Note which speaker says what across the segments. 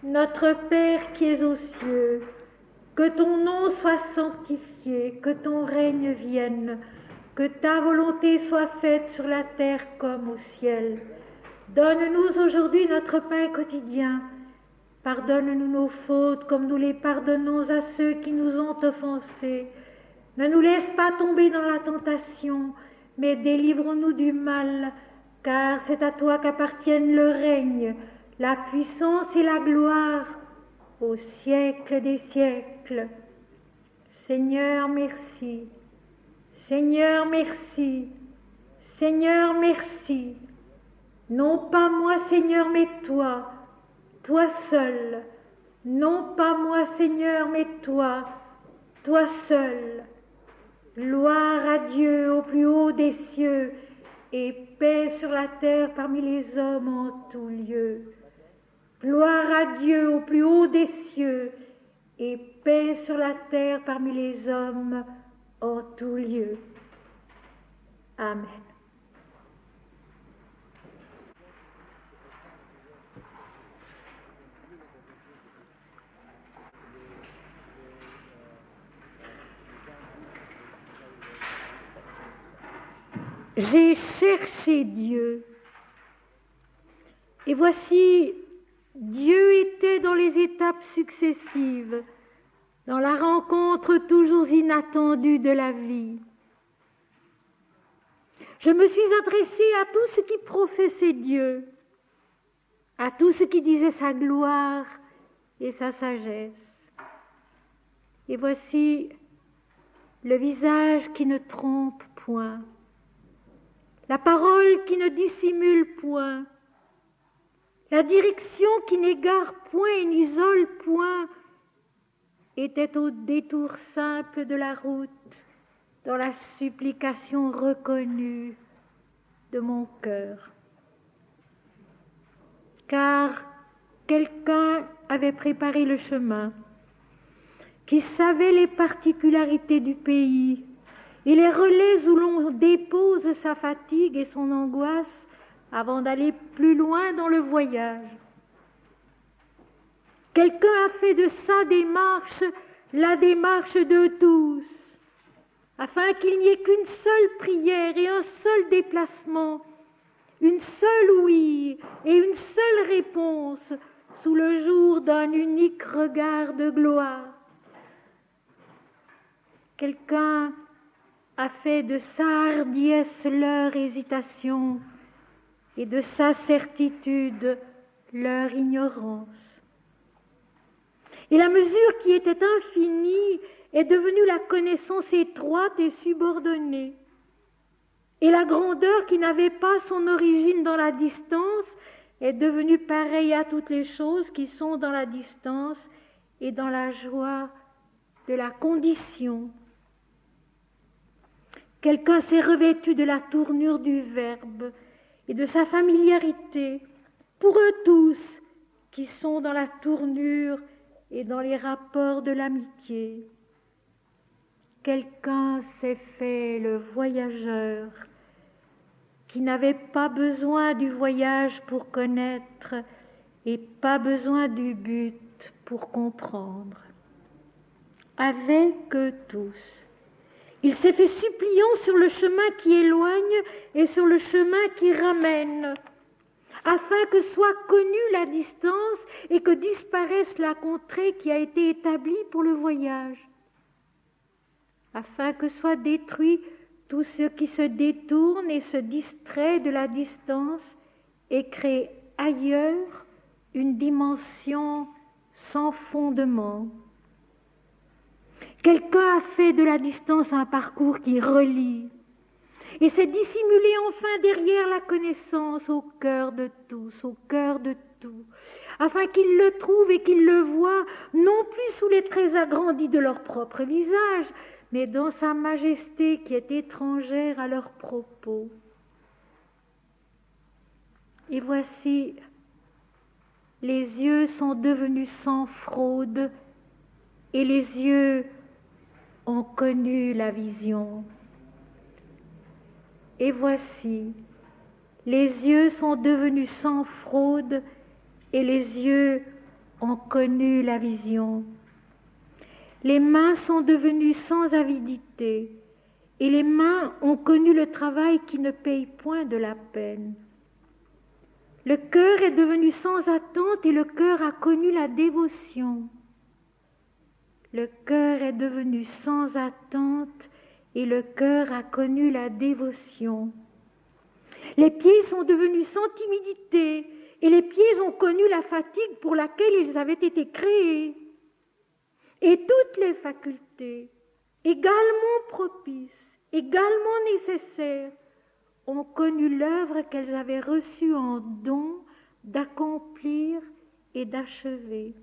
Speaker 1: Notre Père qui es aux cieux, que ton nom soit sanctifié, que ton règne vienne, que ta volonté soit faite sur la terre comme au ciel. Donne-nous aujourd'hui notre pain quotidien. Pardonne-nous nos fautes comme nous les pardonnons à ceux qui nous ont offensés. Ne nous laisse pas tomber dans la tentation, mais délivre-nous du mal, car c'est à toi qu'appartiennent le règne, la puissance et la gloire, au siècle des siècles. Seigneur, merci. Seigneur, merci. Seigneur, merci. Non pas moi, Seigneur, mais toi, toi seul. Non pas moi, Seigneur, mais toi, toi seul. Gloire à Dieu au plus haut des cieux et paix sur la terre parmi les hommes en tout lieu. Gloire à Dieu au plus haut des cieux et paix sur la terre parmi les hommes en tout lieu. Amen. J'ai cherché Dieu, et voici, Dieu était dans les étapes successives, dans la rencontre toujours inattendue de la vie. Je me suis adressée à tout ce qui professait Dieu, à tout ce qui disait sa gloire et sa sagesse. Et voici le visage qui ne trompe point, la parole qui ne dissimule point, la direction qui n'égare point et n'isole point, était au détour simple de la route, dans la supplication reconnue de mon cœur. Car quelqu'un avait préparé le chemin, qui savait les particularités du pays et les relais où l'on dépose sa fatigue et son angoisse avant d'aller plus loin dans le voyage. Quelqu'un a fait de sa démarche la démarche de tous, afin qu'il n'y ait qu'une seule prière et un seul déplacement, une seule ouïe et une seule réponse sous le jour d'un unique regard de gloire. Quelqu'un a fait de sa hardiesse leur hésitation et de sa certitude leur ignorance. Et la mesure qui était infinie est devenue la connaissance étroite et subordonnée. Et la grandeur qui n'avait pas son origine dans la distance est devenue pareille à toutes les choses qui sont dans la distance et dans la joie de la condition. Quelqu'un s'est revêtu de la tournure du Verbe et de sa familiarité pour eux tous qui sont dans la tournure et dans les rapports de l'amitié. Quelqu'un s'est fait le voyageur qui n'avait pas besoin du voyage pour connaître et pas besoin du but pour comprendre. Avec eux tous, il s'est fait suppliant sur le chemin qui éloigne et sur le chemin qui ramène, afin que soit connue la distance et que disparaisse la contrée qui a été établie pour le voyage, afin que soit détruit tout ce qui se détourne et se distrait de la distance et crée ailleurs une dimension sans fondement. Quelqu'un a fait de la distance un parcours qui relie et s'est dissimulé enfin derrière la connaissance au cœur de tous, au cœur de tout, afin qu'ils le trouvent et qu'ils le voient, non plus sous les traits agrandis de leur propre visage, mais dans sa majesté qui est étrangère à leurs propos. Et voici, les yeux sont devenus sans fraude et les yeux ont connu la vision. Et voici, les yeux sont devenus sans fraude et les yeux ont connu la vision. Les mains sont devenues sans avidité, et les mains ont connu le travail qui ne paye point de la peine. Le cœur est devenu sans attente et le cœur a connu la dévotion. Le cœur est devenu sans attente et le cœur a connu la dévotion. Les pieds sont devenus sans timidité et les pieds ont connu la fatigue pour laquelle ils avaient été créés. Et toutes les facultés, également propices, également nécessaires, ont connu l'œuvre qu'elles avaient reçue en don d'accomplir et d'achever.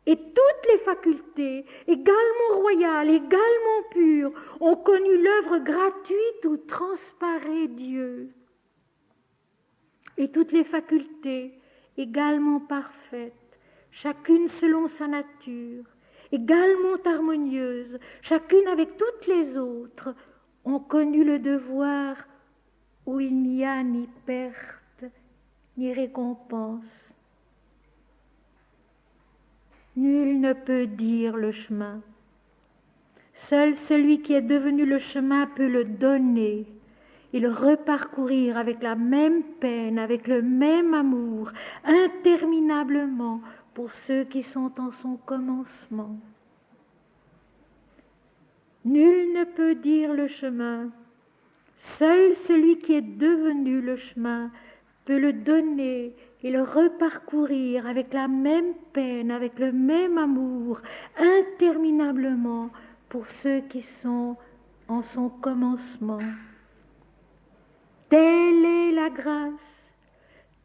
Speaker 1: Et toutes les facultés, également royales, également pures, ont connu l'œuvre gratuite où transparaît Dieu. Et toutes les facultés, également parfaites, chacune selon sa nature, également harmonieuse, chacune avec toutes les autres, ont connu le devoir où il n'y a ni perte ni récompense. Nul ne peut dire le chemin. Seul celui qui est devenu le chemin peut le donner et le reparcourir avec la même peine, avec le même amour, interminablement pour ceux qui sont en son commencement. Nul ne peut dire le chemin. Seul celui qui est devenu le chemin peut le donner et le reparcourir avec la même peine, avec le même amour, interminablement pour ceux qui sont en son commencement. Telle est la grâce,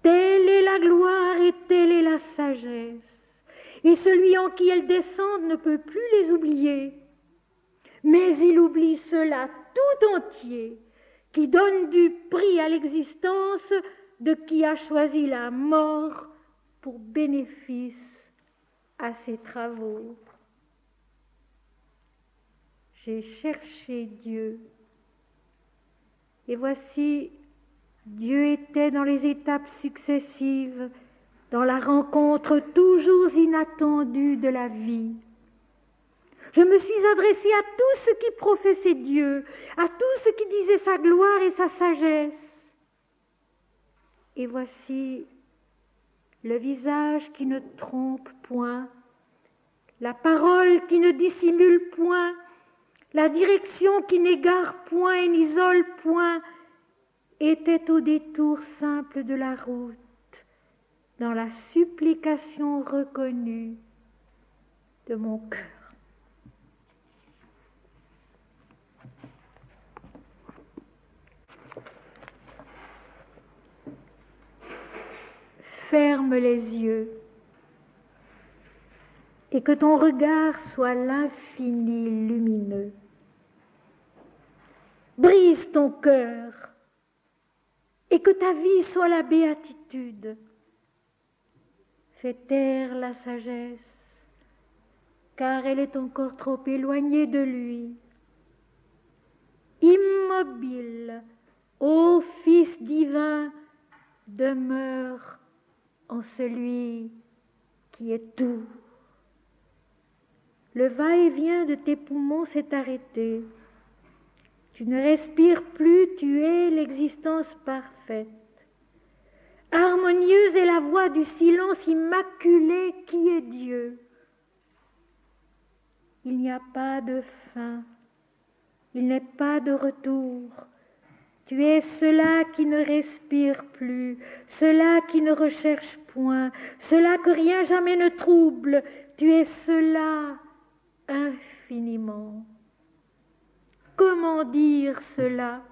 Speaker 1: telle est la gloire et telle est la sagesse. Et celui en qui elles descendent ne peut plus les oublier, mais il oublie cela tout entier, qui donne du prix à l'existence de qui a choisi la mort pour bénéfice à ses travaux. J'ai cherché Dieu, et voici, Dieu était dans les étapes successives, dans la rencontre toujours inattendue de la vie. Je me suis adressée à tous ceux qui professaient Dieu, à tous ceux qui disaient sa gloire et sa sagesse. Et voici le visage qui ne trompe point, la parole qui ne dissimule point, la direction qui n'égare point et n'isole point, était au détour simple de la route, dans la supplication reconnue de mon cœur. Ferme les yeux et que ton regard soit l'infini lumineux. Brise ton cœur et que ta vie soit la béatitude. Fais taire la sagesse, car elle est encore trop éloignée de lui. Immobile, ô Fils divin, demeure en celui qui est tout. Le va-et-vient de tes poumons s'est arrêté. Tu ne respires plus, tu es l'existence parfaite. Harmonieuse est la voix du silence immaculé qui est Dieu. Il n'y a pas de fin, il n'est pas de retour. Tu es cela qui ne respire plus, cela qui ne recherche point, cela que rien jamais ne trouble. Tu es cela infiniment. Comment dire cela?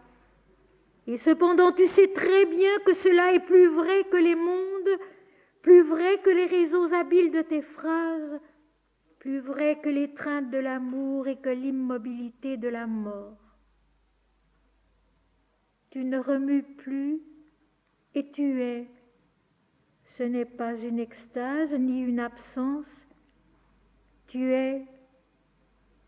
Speaker 1: Et cependant tu sais très bien que cela est plus vrai que les mondes, plus vrai que les réseaux habiles de tes phrases, plus vrai que l'étreinte de l'amour et que l'immobilité de la mort. Tu ne remues plus et tu es. Ce n'est pas une extase ni une absence. Tu es.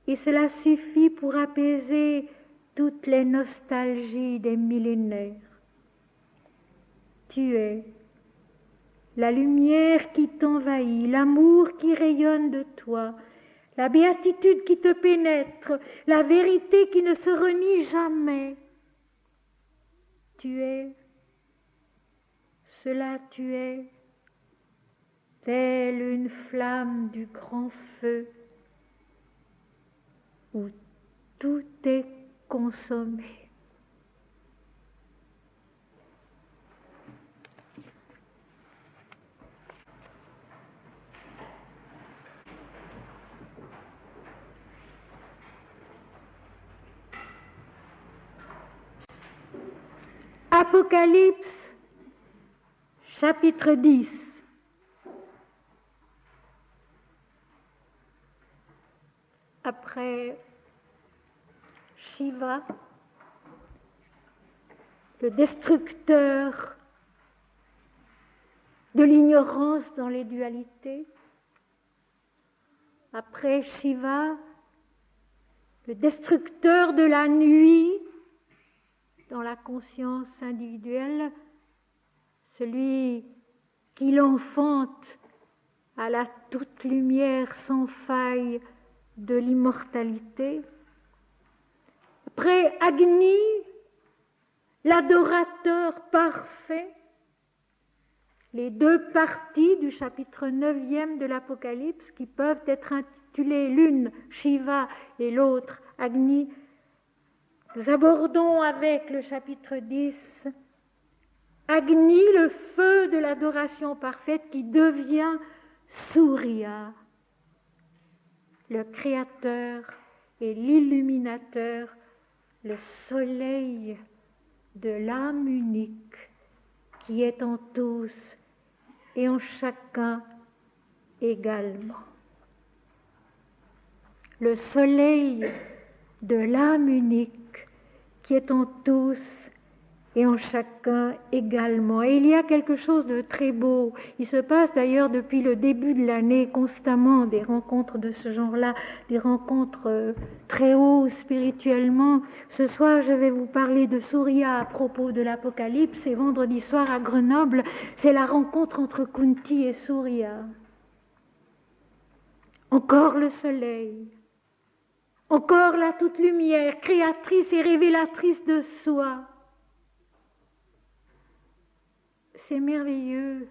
Speaker 1: Et cela suffit pour apaiser toutes les nostalgies des millénaires. Tu es. la lumière qui t'envahit, l'amour qui rayonne de toi, la béatitude qui te pénètre, la vérité qui ne se renie jamais. Tu es, cela tu es, telle une flamme du grand feu où tout est consommé. Apocalypse, chapitre 10. Après Shiva, le destructeur de l'ignorance dans les dualités, après Shiva, le destructeur de la nuit dans la conscience individuelle, celui qui l'enfante à la toute lumière sans faille de l'immortalité. Après Agni, l'adorateur parfait, les deux parties du chapitre 9e de l'Apocalypse qui peuvent être intitulées l'une Shiva et l'autre Agni. Nous abordons avec le chapitre 10 Agni, le feu de l'adoration parfaite qui devient Surya, le créateur et l'illuminateur, le soleil de l'âme unique qui est en tous et en chacun également. Le soleil de l'âme unique qui est en tous et en chacun également. Et il y a quelque chose de très beau. Il se passe d'ailleurs depuis le début de l'année constamment des rencontres de ce genre-là, des rencontres très hautes spirituellement. Ce soir, je vais vous parler de Surya à propos de l'Apocalypse, et vendredi soir à Grenoble, c'est la rencontre entre Kunti et Surya. Encore le soleil. Encore la toute lumière, créatrice et révélatrice de soi. C'est merveilleux,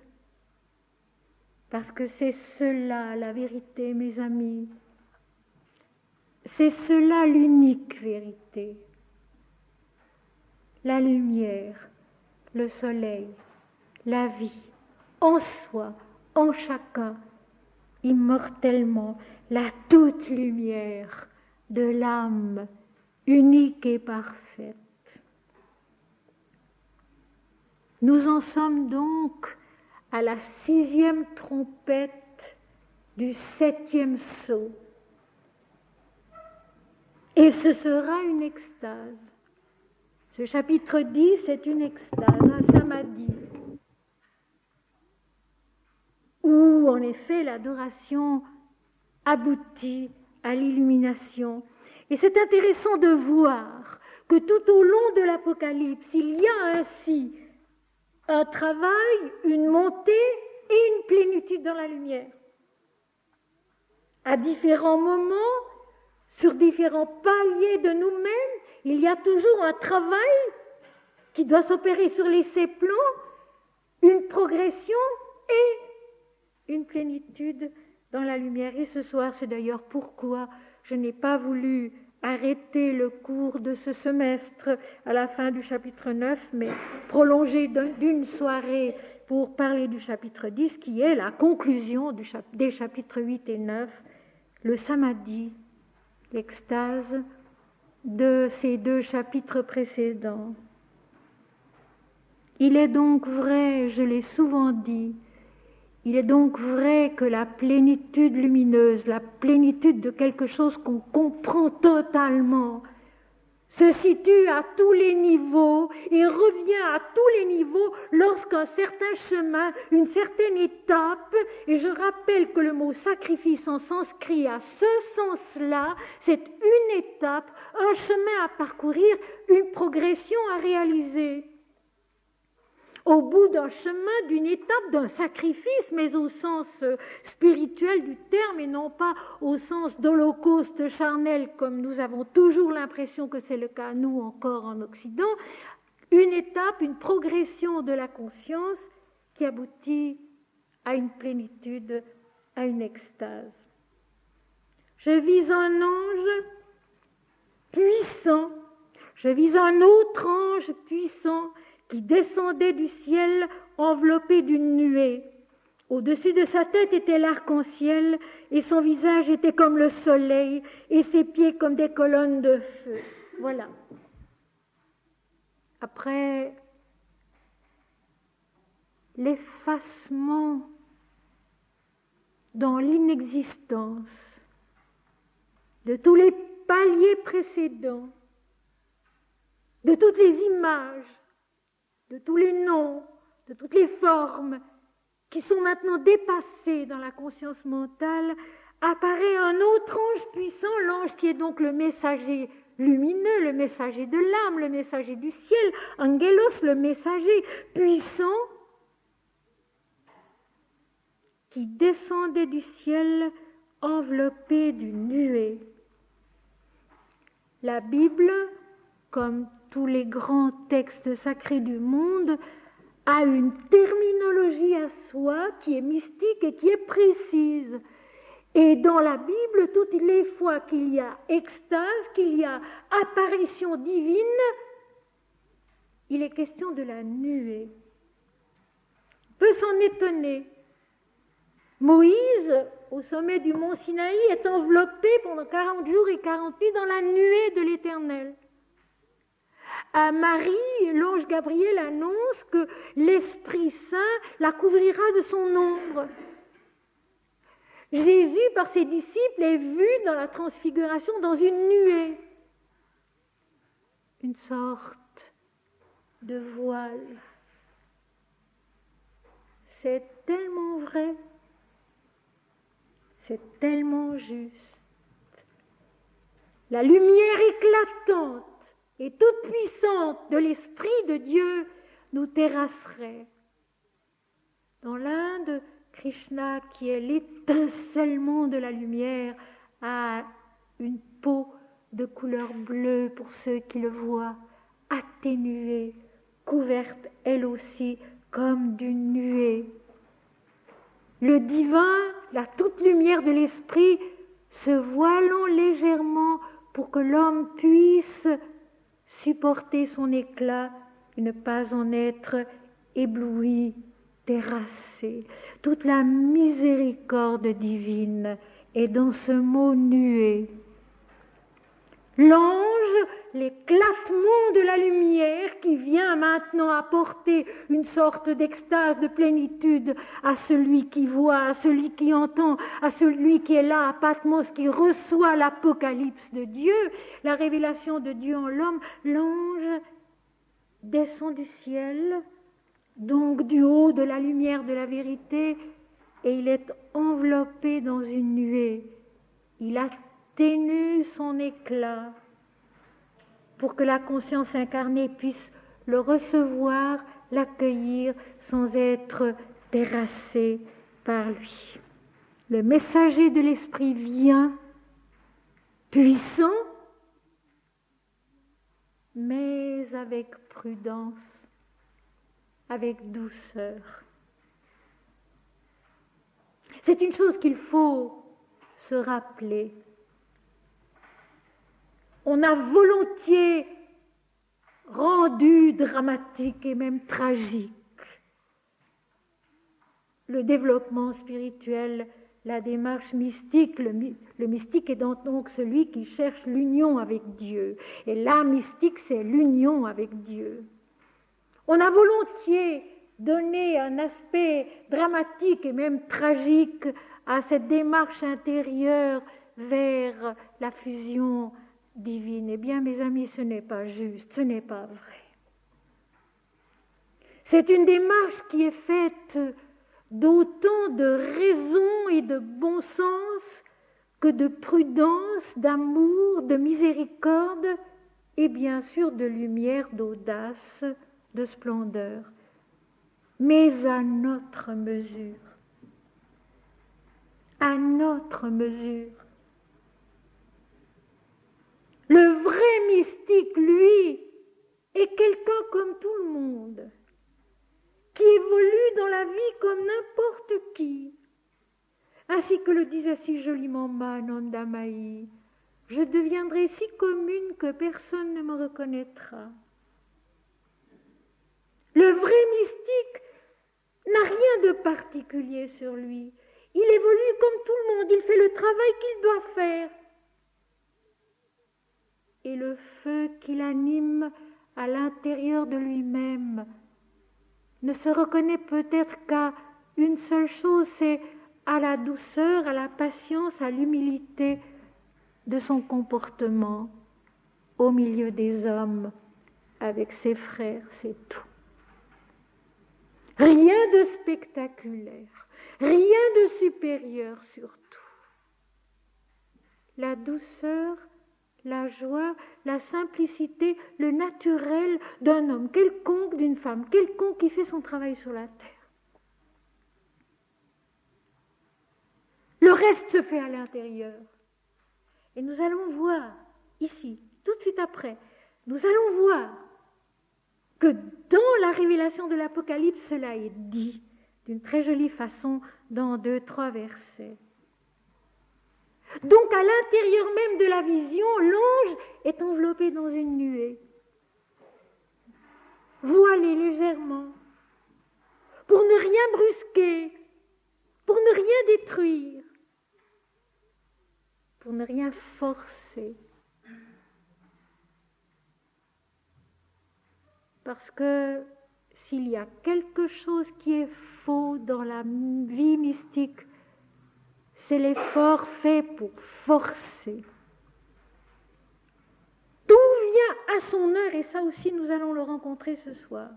Speaker 1: parce que c'est cela la vérité, mes amis. C'est cela l'unique vérité. La lumière, le soleil, la vie, en soi, en chacun, immortellement, la toute lumière de l'âme unique et parfaite. Nous en sommes donc à la 6e trompette du 7e sceau. Et ce sera une extase. Ce chapitre 10 est une extase, un samadhi, où en effet l'adoration aboutit à l'illumination. Et c'est intéressant de voir que tout au long de l'Apocalypse, il y a ainsi un travail, une montée et une plénitude dans la lumière. À différents moments, sur différents paliers de nous-mêmes, il y a toujours un travail qui doit s'opérer sur les 7 plans, une progression et une plénitude dans la lumière. Et ce soir, c'est d'ailleurs pourquoi je n'ai pas voulu arrêter le cours de ce semestre à la fin du chapitre 9, mais prolonger d'une soirée pour parler du chapitre 10, qui est la conclusion des chapitres 8 et 9, le samadhi, l'extase de ces 2 chapitres précédents. Il est donc vrai, je l'ai souvent dit, il est donc vrai que la plénitude lumineuse, la plénitude de quelque chose qu'on comprend totalement, se situe à tous les niveaux et revient à tous les niveaux lorsqu'un certain chemin, une certaine étape, et je rappelle que le mot sacrifice en sanskrit a ce sens-là, c'est une étape, un chemin à parcourir, une progression à réaliser. au bout d'un chemin, d'une étape, d'un sacrifice, mais au sens spirituel du terme et non pas au sens d'holocauste charnel, comme nous avons toujours l'impression que c'est le cas, nous encore en Occident, une étape, une progression de la conscience qui aboutit à une plénitude, à une extase. Je vis un ange puissant, je vis un autre ange puissant qui descendait du ciel enveloppé d'une nuée. Au-dessus de sa tête était l'arc-en-ciel et son visage était comme le soleil et ses pieds comme des colonnes de feu. Voilà. Après l'effacement dans l'inexistence de tous les paliers précédents, de toutes les images, de tous les noms, de toutes les formes qui sont maintenant dépassées dans la conscience mentale, apparaît un autre ange puissant, l'ange qui est donc le messager lumineux, le messager de l'âme, le messager du ciel, Angelos, le messager puissant, qui descendait du ciel enveloppé d'une nuée. La Bible, comme tous les grands textes sacrés du monde, a une terminologie à soi qui est mystique et qui est précise. Et dans la Bible, toutes les fois qu'il y a extase, qu'il y a apparition divine, il est question de la nuée. On peut s'en étonner. Moïse, au sommet du mont Sinaï, est enveloppé pendant 40 jours et 40 nuits dans la nuée de l'Éternel. À Marie, l'ange Gabriel annonce que l'Esprit Saint la couvrira de son ombre. Jésus, par ses disciples, est vu dans la transfiguration dans une nuée, une sorte de voile. C'est tellement vrai, c'est tellement juste. La lumière éclatante et toute puissante de l'Esprit de Dieu nous terrasserait. Dans l'Inde, Krishna, qui est l'étincellement de la lumière, a une peau de couleur bleue pour ceux qui le voient, atténuée, couverte elle aussi comme d'une nuée. Le divin, la toute lumière de l'esprit, se voilant légèrement pour que l'homme puisse supporter son éclat et ne pas en être ébloui, terrassé. Toute la miséricorde divine est dans ce mot nuée. L'ange, l'éclatement de la lumière qui vient maintenant apporter une sorte d'extase, de plénitude à celui qui voit, à celui qui entend, à celui qui est là à Patmos, qui reçoit l'apocalypse de Dieu, la révélation de Dieu en l'homme. L'ange descend du ciel, donc du haut de la lumière de la vérité, et il est enveloppé dans une nuée. Il atténue son éclat pour que la conscience incarnée puisse le recevoir, l'accueillir sans être terrassée par lui. Le messager de l'esprit vient, puissant, mais avec prudence, avec douceur. C'est une chose qu'il faut se rappeler. On a volontiers rendu dramatique et même tragique le développement spirituel, la démarche mystique. Le mystique est donc celui qui cherche l'union avec Dieu. Et la mystique, c'est l'union avec Dieu. On a volontiers donné un aspect dramatique et même tragique à cette démarche intérieure vers la fusion divine. Eh bien, mes amis, ce n'est pas juste, ce n'est pas vrai. C'est une démarche qui est faite d'autant de raison et de bon sens que de prudence, d'amour, de miséricorde et bien sûr de lumière, d'audace, de splendeur. mais à notre mesure. À notre mesure. Le vrai mystique, lui, est quelqu'un comme tout le monde, qui évolue dans la vie comme n'importe qui. Ainsi que le disait si joliment Ananda Mayi, je deviendrai si commune que personne ne me reconnaîtra. Le vrai mystique n'a rien de particulier sur lui. Il évolue comme tout le monde, il fait le travail qu'il doit faire. Et le feu qui l'anime à l'intérieur de lui-même ne se reconnaît peut-être qu'à une seule chose, c'est à la douceur, à la patience, à l'humilité de son comportement au milieu des hommes, avec ses frères, c'est tout. Rien de spectaculaire, rien de supérieur surtout. La douceur, la joie, la simplicité, le naturel d'un homme quelconque, d'une femme quelconque qui fait son travail sur la terre. Le reste se fait à l'intérieur. Et nous allons voir ici, tout de suite après, nous allons voir que dans la révélation de l'Apocalypse, cela est dit d'une très jolie façon dans 2-3 versets. Donc à l'intérieur même de la vision, l'ange est enveloppé dans une nuée, voilé légèrement, pour ne rien brusquer, pour ne rien détruire, pour ne rien forcer. Parce que s'il y a quelque chose qui est faux dans la vie mystique, c'est l'effort fait pour forcer. Tout vient à son heure, et ça aussi nous allons le rencontrer ce soir.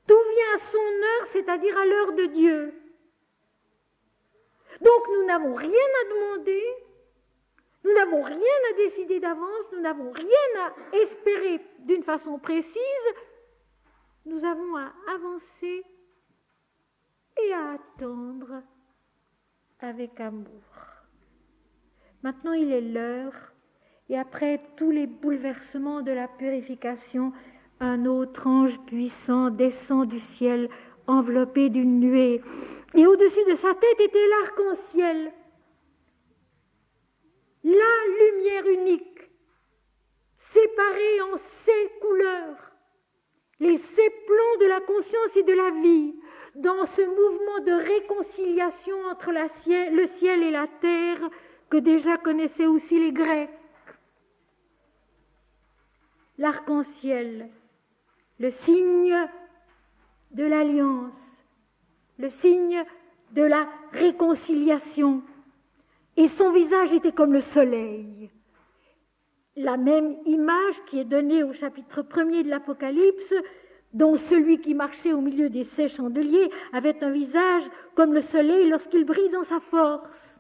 Speaker 1: Tout vient à son heure, c'est-à-dire à l'heure de Dieu. Donc nous n'avons rien à demander, nous n'avons rien à décider d'avance, nous n'avons rien à espérer d'une façon précise, nous avons à avancer et à attendre avec amour. Maintenant, il est l'heure, et après tous les bouleversements de la purification, un autre ange puissant descend du ciel, enveloppé d'une nuée, et au-dessus de sa tête était l'arc-en-ciel, la lumière unique, séparée en 7 couleurs, les 7 plans de la conscience et de la vie, dans ce mouvement de réconciliation entre le ciel et la terre que déjà connaissaient aussi les Grecs. L'arc-en-ciel, le signe de l'alliance, le signe de la réconciliation, et son visage était comme le soleil. La même image qui est donnée au chapitre 1er de l'Apocalypse, dont celui qui marchait au milieu des 7 chandeliers avait un visage comme le soleil lorsqu'il brille dans sa force.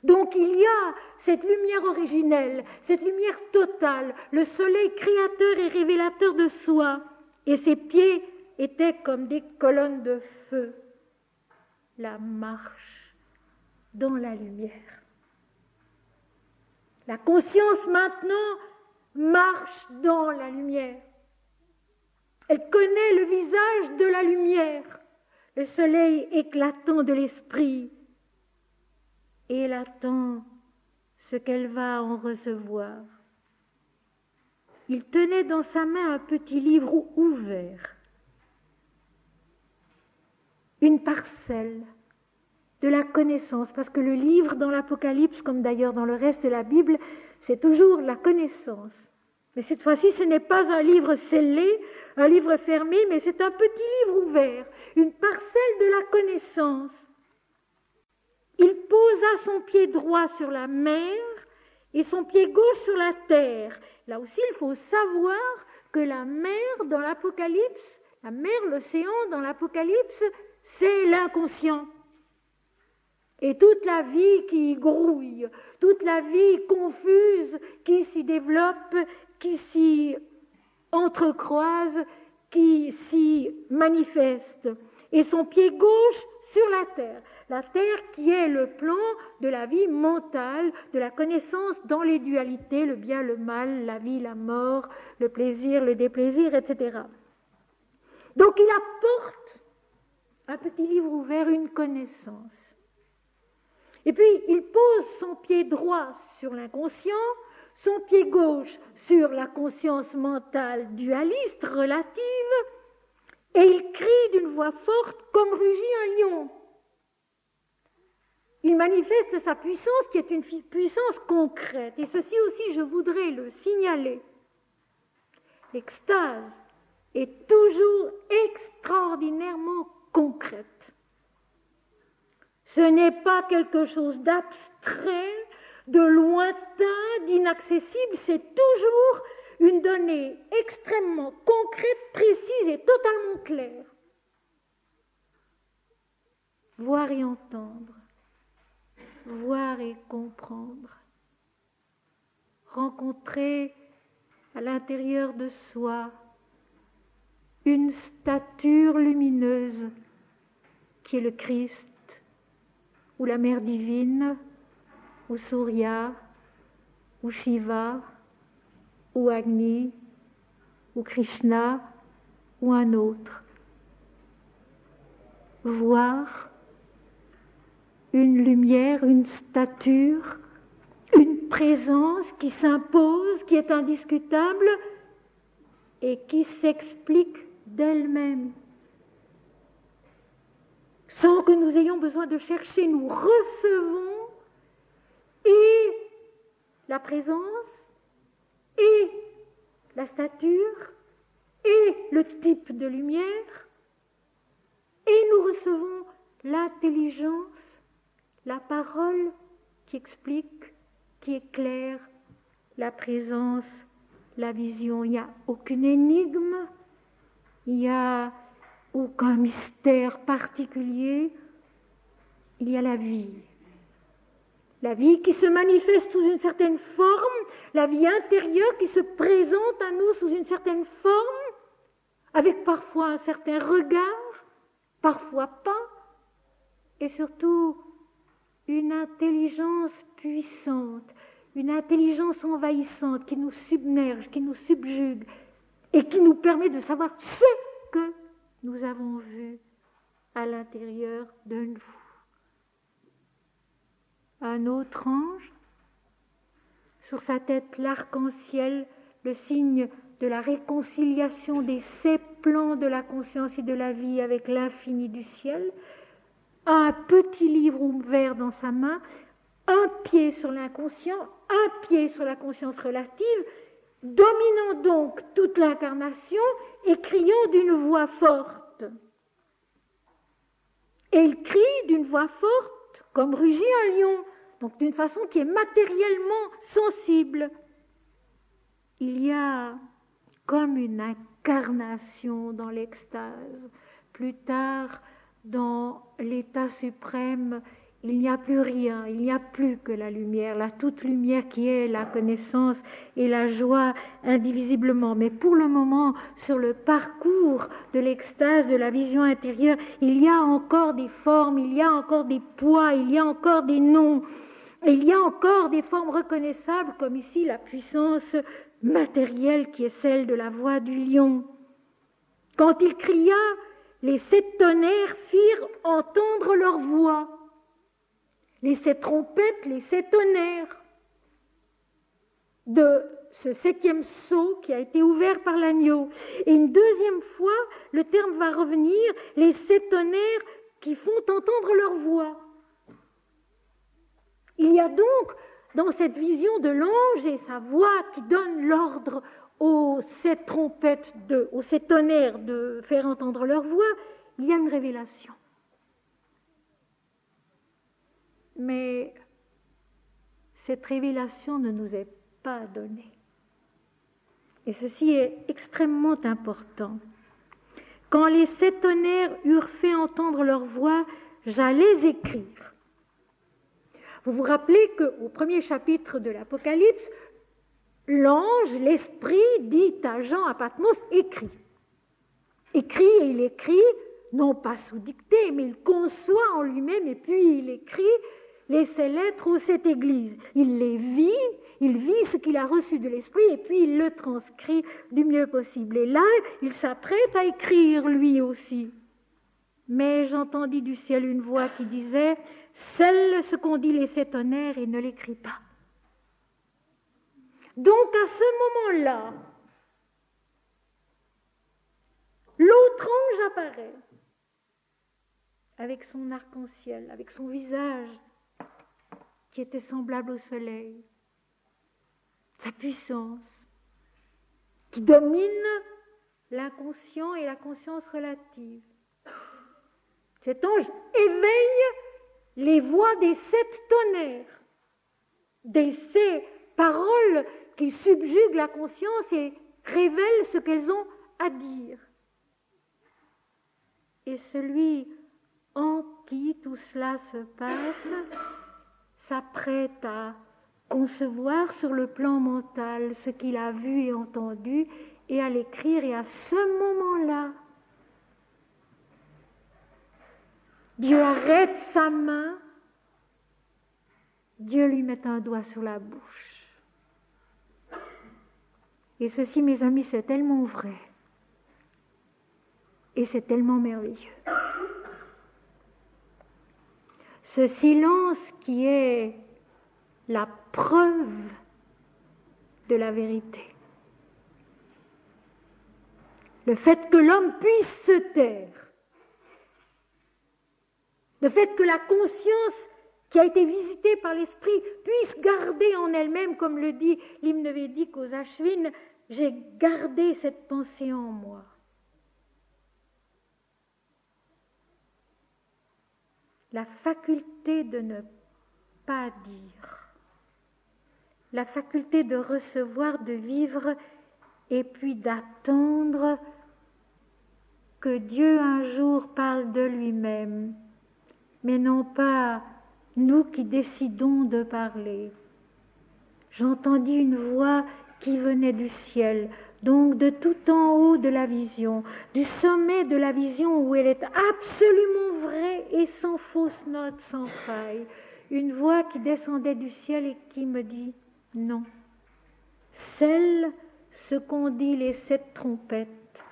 Speaker 1: Donc il y a cette lumière originelle, cette lumière totale, le soleil créateur et révélateur de soi, et ses pieds étaient comme des colonnes de feu. La marche dans la lumière. La conscience maintenant marche dans la lumière. Elle connaît le visage de la lumière, le soleil éclatant de l'esprit, et elle attend ce qu'elle va en recevoir. Il tenait dans sa main un petit livre ouvert, une parcelle de la connaissance, parce que le livre dans l'Apocalypse, comme d'ailleurs dans le reste de la Bible, c'est toujours la connaissance. Mais cette fois-ci, ce n'est pas un livre scellé, un livre fermé, mais c'est un petit livre ouvert, une parcelle de la connaissance. Il posa son pied droit sur la mer et son pied gauche sur la terre. Là aussi, il faut savoir que la mer dans l'Apocalypse, la mer, l'océan dans l'Apocalypse, c'est l'inconscient. Et toute la vie qui y grouille, toute la vie confuse qui s'y développe, qui s'y entrecroise, qui s'y manifeste et son pied gauche sur la terre. La terre qui est le plan de la vie mentale, de la connaissance dans les dualités, le bien, le mal, la vie, la mort, le plaisir, le déplaisir, etc. Donc il apporte un petit livre ouvert, une connaissance. Et puis il pose son pied droit sur l'inconscient, son pied gauche sur la conscience mentale dualiste, relative, et il crie d'une voix forte comme rugit un lion. Il manifeste sa puissance qui est une puissance concrète. Et ceci aussi, je voudrais le signaler. L'extase est toujours extraordinairement concrète. Ce n'est pas quelque chose d'abstrait, de lointain, d'inaccessible, c'est toujours une donnée extrêmement concrète, précise et totalement claire. Voir et entendre, voir et comprendre, rencontrer à l'intérieur de soi une stature lumineuse qui est le Christ, ou la Mère divine, ou Surya, ou Shiva, ou Agni, ou Krishna, ou un autre. Voir une lumière, une stature, une présence qui s'impose, qui est indiscutable et qui s'explique d'elle-même. Sans que nous ayons besoin de chercher, nous recevons et la présence, et la stature, et le type de lumière, et nous recevons l'intelligence, la parole qui explique, qui éclaire, la présence, la vision. Il n'y a aucune énigme, il n'y a aucun mystère particulier, il y a la vie. La vie qui se manifeste sous une certaine forme, la vie intérieure qui se présente à nous sous une certaine forme, avec parfois un certain regard, parfois pas, et surtout une intelligence puissante, une intelligence envahissante qui nous submerge, qui nous subjugue et qui nous permet de savoir ce que nous avons vu à l'intérieur de nous. Un autre ange, sur sa tête l'arc-en-ciel, le signe de la réconciliation des 7 plans de la conscience et de la vie avec l'infini du ciel, a un petit livre ouvert dans sa main, un pied sur l'inconscient, un pied sur la conscience relative, dominant donc toute l'incarnation et criant d'une voix forte. Et il crie d'une voix forte, comme rugit un lion, donc d'une façon qui est matériellement sensible. Il y a comme une incarnation dans l'extase. Plus tard, dans l'état suprême, il n'y a plus rien, il n'y a plus que la lumière, la toute lumière qui est la connaissance et la joie indivisiblement. Mais pour le moment, sur le parcours de l'extase, de la vision intérieure, il y a encore des formes, il y a encore des poids, il y a encore des noms, et il y a encore des formes reconnaissables, comme ici la puissance matérielle qui est celle de la voix du lion. Quand il cria, les 7 tonnerres firent entendre leur voix. Les 7 trompettes, les 7 tonnerres de ce 7e sceau qui a été ouvert par l'agneau. Et une deuxième fois, le terme va revenir, les 7 tonnerres qui font entendre leur voix. Il y a donc, dans cette vision de l'ange et sa voix qui donne l'ordre aux 7 trompettes, aux 7 tonnerres de faire entendre leur voix, il y a une révélation. Mais cette révélation ne nous est pas donnée. Et ceci est extrêmement important. Quand les 7 tonnerres eurent fait entendre leur voix, j'allais écrire. Vous vous rappelez qu'au premier chapitre de l'Apocalypse, l'ange, l'esprit, dit à Jean, à Patmos, écris. écrit et il écrit, non pas sous dictée, mais il conçoit en lui-même et puis il écrit ces lettres aux 7 églises. Il les vit, il vit ce qu'il a reçu de l'Esprit et puis il le transcrit du mieux possible. Et là, il s'apprête à écrire lui aussi. Mais j'entendis du ciel une voix qui disait « Scelle ce qu'ont dit les 7 tonnerres et ne l'écris pas. » Donc à ce moment-là, l'autre ange apparaît avec son arc-en-ciel, avec son visage qui était semblable au soleil, sa puissance qui domine l'inconscient et la conscience relative. Cet ange éveille les voix des 7 tonnerres, ces paroles qui subjuguent la conscience et révèlent ce qu'elles ont à dire. Et celui en qui tout cela se passe s'apprête à concevoir sur le plan mental ce qu'il a vu et entendu et à l'écrire. Et à ce moment-là, Dieu arrête sa main, Dieu lui met un doigt sur la bouche. Et ceci, mes amis, c'est tellement vrai et c'est tellement merveilleux. Ce silence qui est la preuve de la vérité. Le fait que l'homme puisse se taire, le fait que la conscience qui a été visitée par l'esprit puisse garder en elle-même, comme le dit l'hymne védique aux Ashvin, j'ai gardé cette pensée en moi. La faculté de ne pas dire, la faculté de recevoir, de vivre et puis d'attendre que Dieu un jour parle de lui-même, mais non pas nous qui décidons de parler. J'entendis une voix qui venait du ciel, donc de tout en haut de la vision, du sommet de la vision où elle est absolument vraie et sans fausse note, sans faille. Une voix qui descendait du ciel et qui me dit « Non, scelle ce qu'ont dit les 7 trompettes,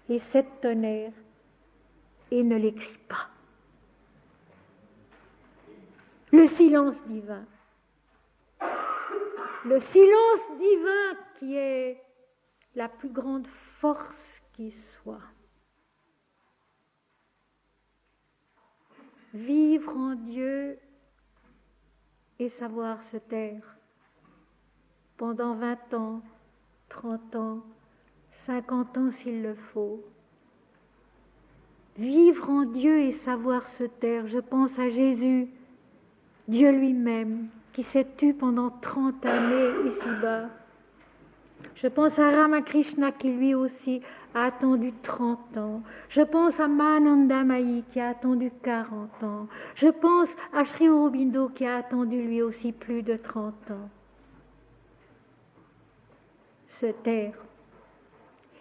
Speaker 1: les 7 tonnerres, et ne l'écris pas. » Le silence divin. Le silence divin qui est la plus grande force qui soit. Vivre en Dieu et savoir se taire pendant 20 ans, 30 ans, 50 ans s'il le faut. Vivre en Dieu et savoir se taire. Je pense à Jésus, Dieu lui-même, qui s'est tu pendant 30 années ici-bas. Je pense à Ramakrishna qui lui aussi a attendu 30 ans. Je pense à Mahananda Mahi qui a attendu 40 ans. Je pense à Sri Aurobindo qui a attendu lui aussi plus de 30 ans. Se taire.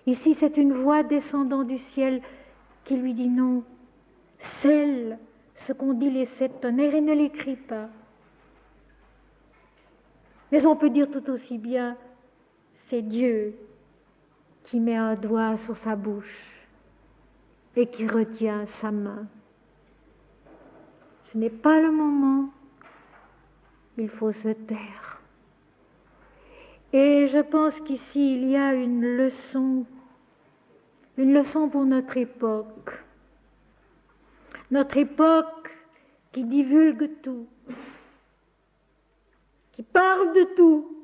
Speaker 1: Ici, c'est une voix descendant du ciel qui lui dit non, scelle ce qu'ont dit les 7 tonnerres et ne l'écris pas. Mais on peut dire tout aussi bien, c'est Dieu qui met un doigt sur sa bouche et qui retient sa main. Ce n'est pas le moment, il faut se taire. Et je pense qu'ici, il y a une leçon pour notre époque. Notre époque qui divulgue tout, qui parle de tout,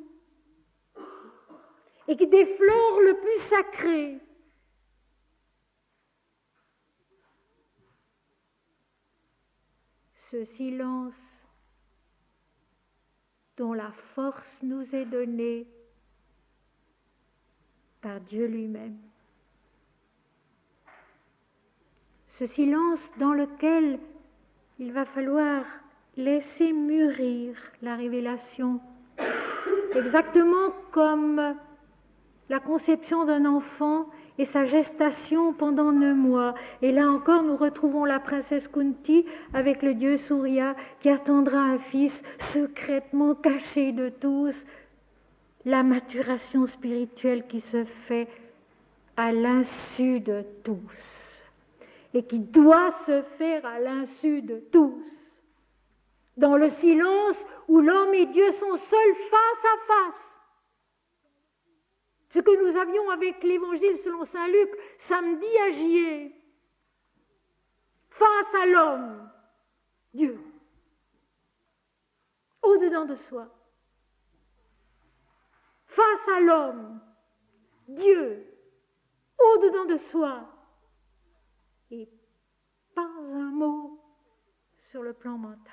Speaker 1: et qui déflore le plus sacré. Ce silence dont la force nous est donnée par Dieu lui-même. Ce silence dans lequel il va falloir laisser mûrir la révélation, exactement comme la conception d'un enfant et sa gestation pendant 9 mois. Et là encore, nous retrouvons la princesse Kunti avec le dieu Surya qui attendra un fils secrètement caché de tous. La maturation spirituelle qui se fait à l'insu de tous et qui doit se faire à l'insu de tous. Dans le silence où l'homme et Dieu sont seuls face à face. Ce que nous avions avec l'évangile selon saint Luc, samedi à Gier. Face à l'homme, Dieu. Au-dedans de soi. Face à l'homme, Dieu. Au-dedans de soi. Et pas un mot sur le plan mental.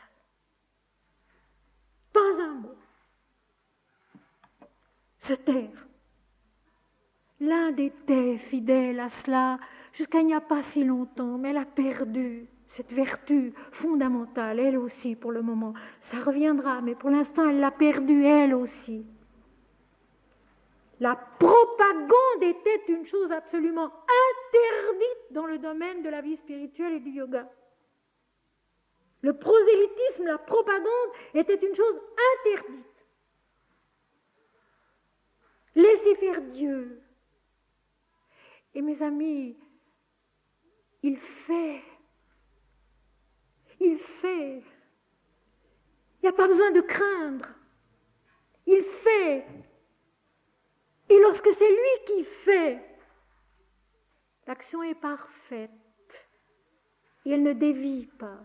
Speaker 1: Pas un mot. Se taire. L'Inde était fidèle à cela jusqu'à il n'y a pas si longtemps, mais elle a perdu cette vertu fondamentale, elle aussi pour le moment. Ça reviendra, mais pour l'instant, elle l'a perdue elle aussi. La propagande était une chose absolument interdite dans le domaine de la vie spirituelle et du yoga. Le prosélytisme, la propagande était une chose interdite. Laissez faire Dieu. Et mes amis, il fait. Il fait. Il n'y a pas besoin de craindre. Il fait. Et lorsque c'est lui qui fait, l'action est parfaite. Et elle ne dévie pas.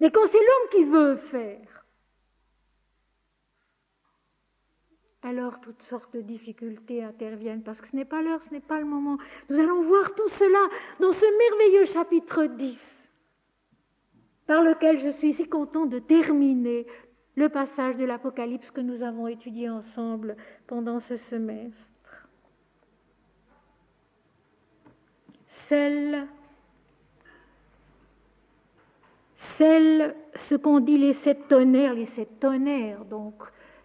Speaker 1: Mais quand c'est l'homme qui veut faire, alors toutes sortes de difficultés interviennent, parce que ce n'est pas l'heure, ce n'est pas le moment. Nous allons voir tout cela dans ce merveilleux chapitre 10, par lequel je suis si content de terminer le passage de l'Apocalypse que nous avons étudié ensemble pendant ce semestre. Ce qu'ont dit les sept tonnerres donc,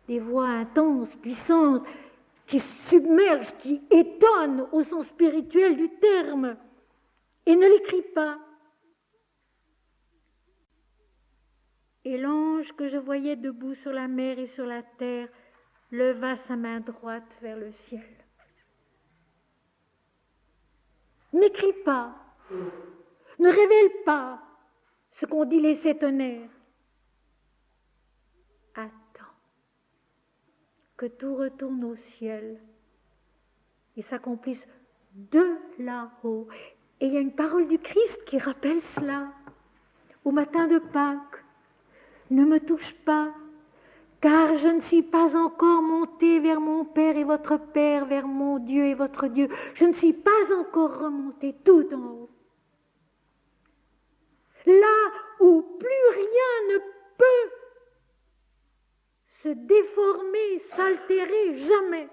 Speaker 1: des voix intenses, puissantes, qui submergent, qui étonnent au sens spirituel du terme, et ne l'écrit pas. Et l'ange que je voyais debout sur la mer et sur la terre leva sa main droite vers le ciel. N'écris pas, ne révèle pas ce qu'ont dit les sept tonnerres. Attends que tout retourne au ciel et s'accomplisse de là-haut. Et il y a une parole du Christ qui rappelle cela. Au matin de Pâques, ne me touche pas, car je ne suis pas encore monté vers mon Père et votre Père, vers mon Dieu et votre Dieu. Je ne suis pas encore remonté tout en haut. Là où plus rien ne peut se déformer, s'altérer, jamais.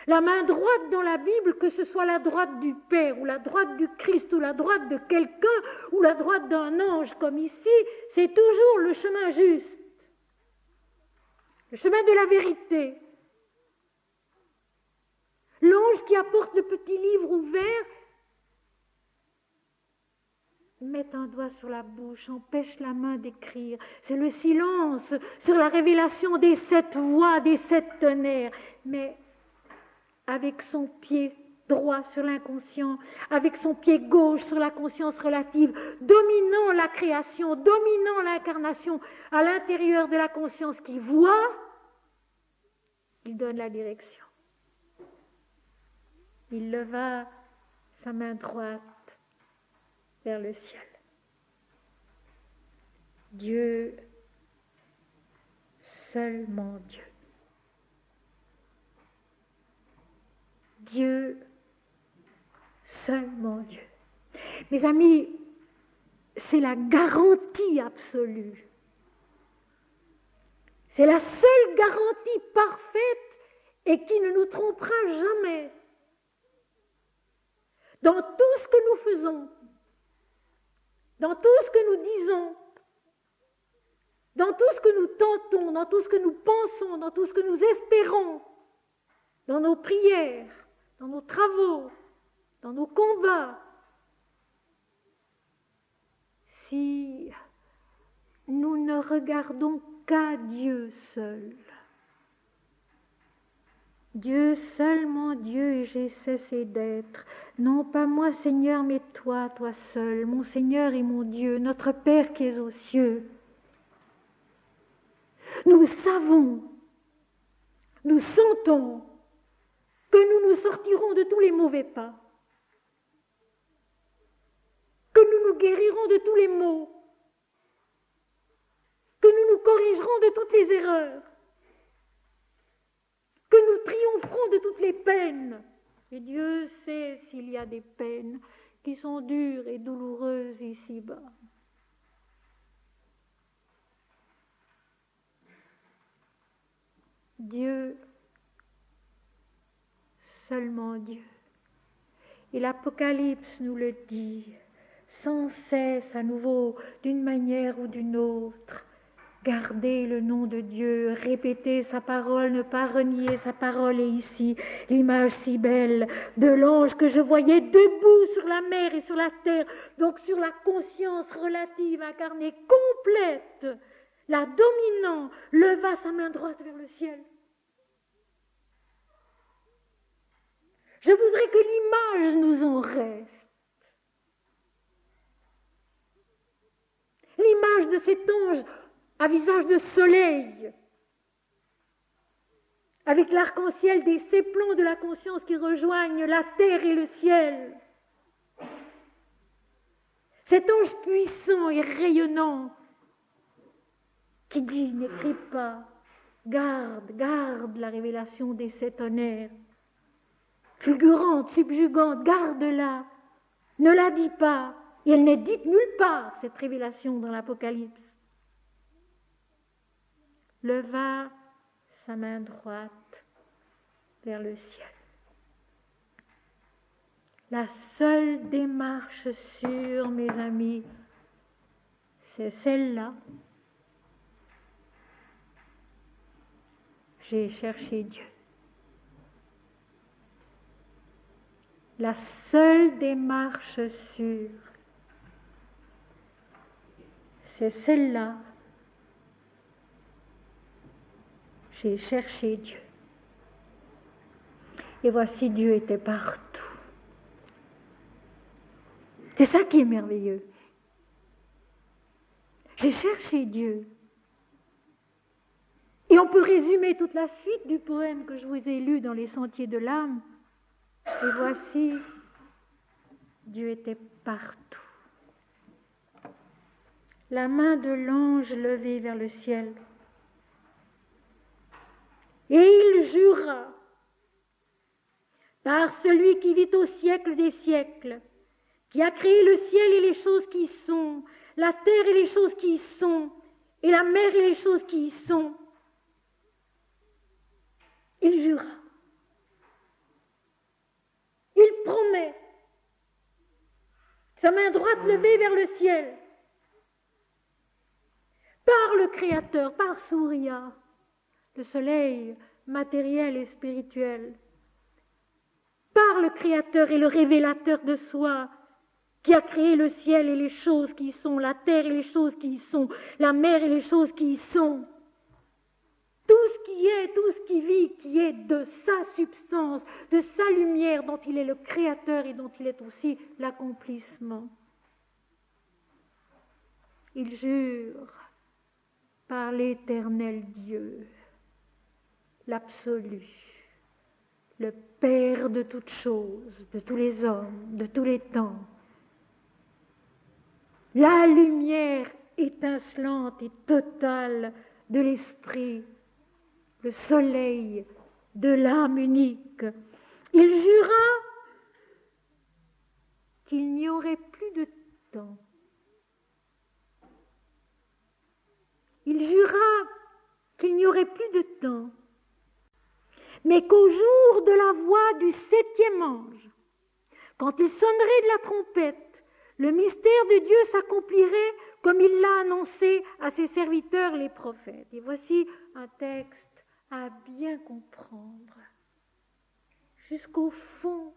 Speaker 1: La main droite dans la Bible, que ce soit la droite du Père ou la droite du Christ ou la droite de quelqu'un ou la droite d'un ange comme ici, c'est toujours le chemin juste, le chemin de la vérité. L'ange qui apporte le petit livre ouvert met un doigt sur la bouche, empêche la main d'écrire. C'est le silence sur la révélation des sept voix, des sept tonnerres. Mais avec son pied droit sur l'inconscient, avec son pied gauche sur la conscience relative, dominant la création, dominant l'incarnation à l'intérieur de la conscience qui voit, il donne la direction. Il leva sa main droite vers le ciel. Dieu, seulement Dieu. Dieu, seulement Dieu. Mes amis, c'est la garantie absolue. C'est la seule garantie parfaite et qui ne nous trompera jamais. Dans tout ce que nous faisons, dans tout ce que nous disons, dans tout ce que nous tentons, dans tout ce que nous pensons, dans tout ce que nous espérons, dans nos prières, dans nos travaux, dans nos combats, si nous ne regardons qu'à Dieu seul. Dieu seul, mon Dieu, et j'ai cessé d'être. Non pas moi, Seigneur, mais toi, toi seul, mon Seigneur et mon Dieu, notre Père qui es aux cieux. Nous savons, nous sentons que nous nous sortirons de tous les mauvais pas, que nous nous guérirons de tous les maux, que nous nous corrigerons de toutes les erreurs, que nous triompherons de toutes les peines. Et Dieu sait s'il y a des peines qui sont dures et douloureuses ici-bas. Dieu, seulement Dieu. Et l'Apocalypse nous le dit, sans cesse à nouveau, d'une manière ou d'une autre. Gardez le nom de Dieu, répétez sa parole, ne pas renier sa parole. Et ici, l'image si belle de l'ange que je voyais debout sur la mer et sur la terre, donc sur la conscience relative, incarnée, complète, la dominant, leva sa main droite vers le ciel. Je voudrais que l'image nous en reste. L'image de cet ange à visage de soleil, avec l'arc-en-ciel des sept plans de la conscience qui rejoignent la terre et le ciel. Cet ange puissant et rayonnant qui dit, n'écris pas, garde la révélation des sept honneurs. Fulgurante, subjugante, garde-la, ne la dis pas, et elle n'est dite nulle part, cette révélation dans l'Apocalypse. Leva sa main droite vers le ciel. La seule démarche sûre, mes amis, c'est celle-là. J'ai cherché Dieu. La seule démarche sûre, c'est celle-là. J'ai cherché Dieu. Et voici, Dieu était partout. C'est ça qui est merveilleux. J'ai cherché Dieu. Et on peut résumer toute la suite du poème que je vous ai lu dans les Sentiers de l'âme. Et voici, Dieu était partout. La main de l'ange levée vers le ciel. Et il jura, par celui qui vit au siècle des siècles, qui a créé le ciel et les choses qui y sont, la terre et les choses qui y sont, et la mer et les choses qui y sont. Il jura. Il promet. Sa main droite levée vers le ciel. Par le Créateur, par Surya, le soleil matériel et spirituel, par le Créateur et le révélateur de soi, qui a créé le ciel et les choses qui y sont, la terre et les choses qui y sont, la mer et les choses qui y sont, tout ce qui est, tout ce qui vit, qui est de sa substance, de sa lumière, dont il est le Créateur et dont il est aussi l'accomplissement. Il jure par l'Éternel Dieu, l'absolu, le Père de toutes choses, de tous les hommes, de tous les temps, la lumière étincelante et totale de l'esprit, le soleil de l'âme unique. Il jura qu'il n'y aurait plus de temps. Il jura qu'il n'y aurait plus de temps, mais qu'au jour de la voix du septième ange, quand il sonnerait de la trompette, le mystère de Dieu s'accomplirait comme il l'a annoncé à ses serviteurs les prophètes. Et voici un texte à bien comprendre, jusqu'au fond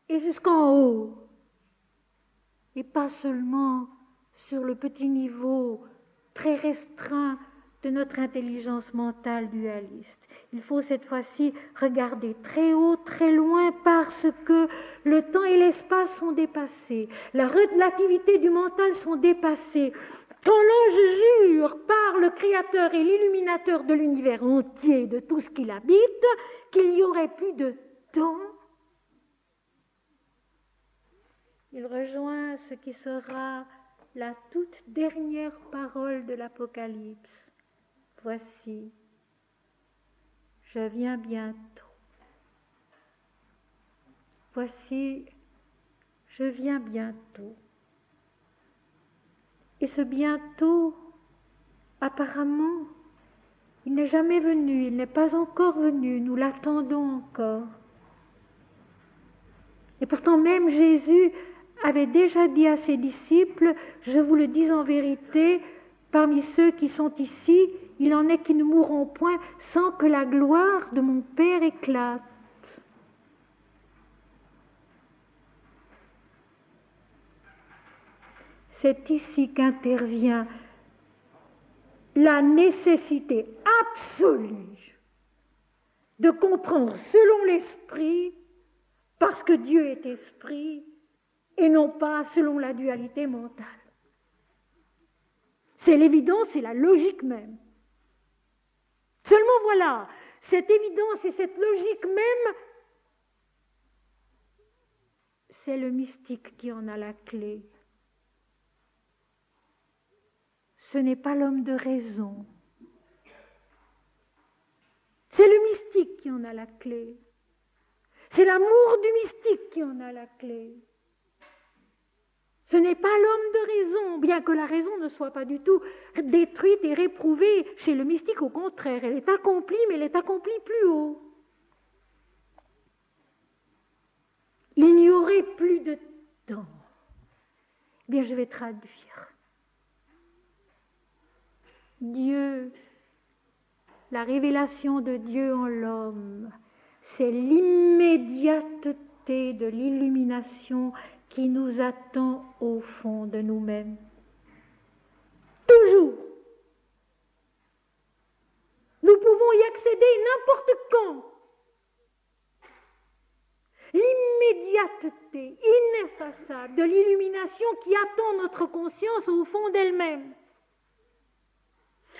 Speaker 1: et jusqu'en haut, et pas seulement sur le petit niveau très restreint de notre intelligence mentale dualiste. Il faut cette fois-ci regarder très haut, très loin, parce que le temps et l'espace sont dépassés, la relativité du mental sont dépassées. Quand l'ange jure par le Créateur et l'illuminateur de l'univers entier, de tout ce qu'il habite, qu'il n'y aurait plus de temps, il rejoint ce qui sera la toute dernière parole de l'Apocalypse. Voici, je viens bientôt. Voici, je viens bientôt. Et ce bientôt, apparemment, il n'est jamais venu, il n'est pas encore venu, nous l'attendons encore. Et pourtant même Jésus avait déjà dit à ses disciples, je vous le dis en vérité, parmi ceux qui sont ici, il en est qui ne mourront point sans que la gloire de mon Père éclate. C'est ici qu'intervient la nécessité absolue de comprendre selon l'esprit, parce que Dieu est esprit, et non pas selon la dualité mentale. C'est l'évidence, c'est la logique même. Seulement voilà, cette évidence et cette logique même, c'est le mystique qui en a la clé. Ce n'est pas l'homme de raison. C'est le mystique qui en a la clé. C'est l'amour du mystique qui en a la clé. Ce n'est pas l'homme de raison, bien que la raison ne soit pas du tout détruite et réprouvée chez le mystique, au contraire, elle est accomplie, mais elle est accomplie plus haut. Il n'y aurait plus de temps. Eh bien, je vais traduire. Dieu, la révélation de Dieu en l'homme, c'est l'immédiateté de l'illumination qui nous attend au fond de nous-mêmes. Toujours. Nous pouvons y accéder n'importe quand. L'immédiateté ineffaçable de l'illumination qui attend notre conscience au fond d'elle-même.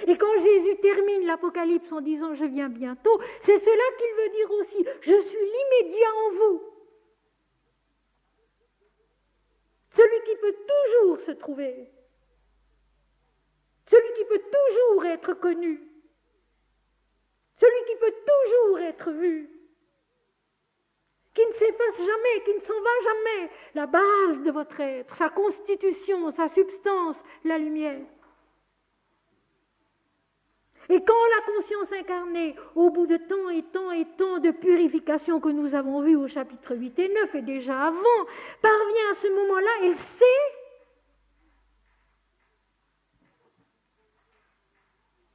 Speaker 1: Et quand Jésus termine l'Apocalypse en disant « Je viens bientôt », c'est cela qu'il veut dire aussi « Je suis l'immédiat en vous ». Celui qui peut toujours se trouver, celui qui peut toujours être connu, celui qui peut toujours être vu, qui ne s'efface jamais, qui ne s'en va jamais, la base de votre être, sa constitution, sa substance, la lumière. Et quand la conscience incarnée, au bout de tant et tant et tant de purification que nous avons vu au chapitre 8 et 9, et déjà avant, parvient à ce moment-là, elle sait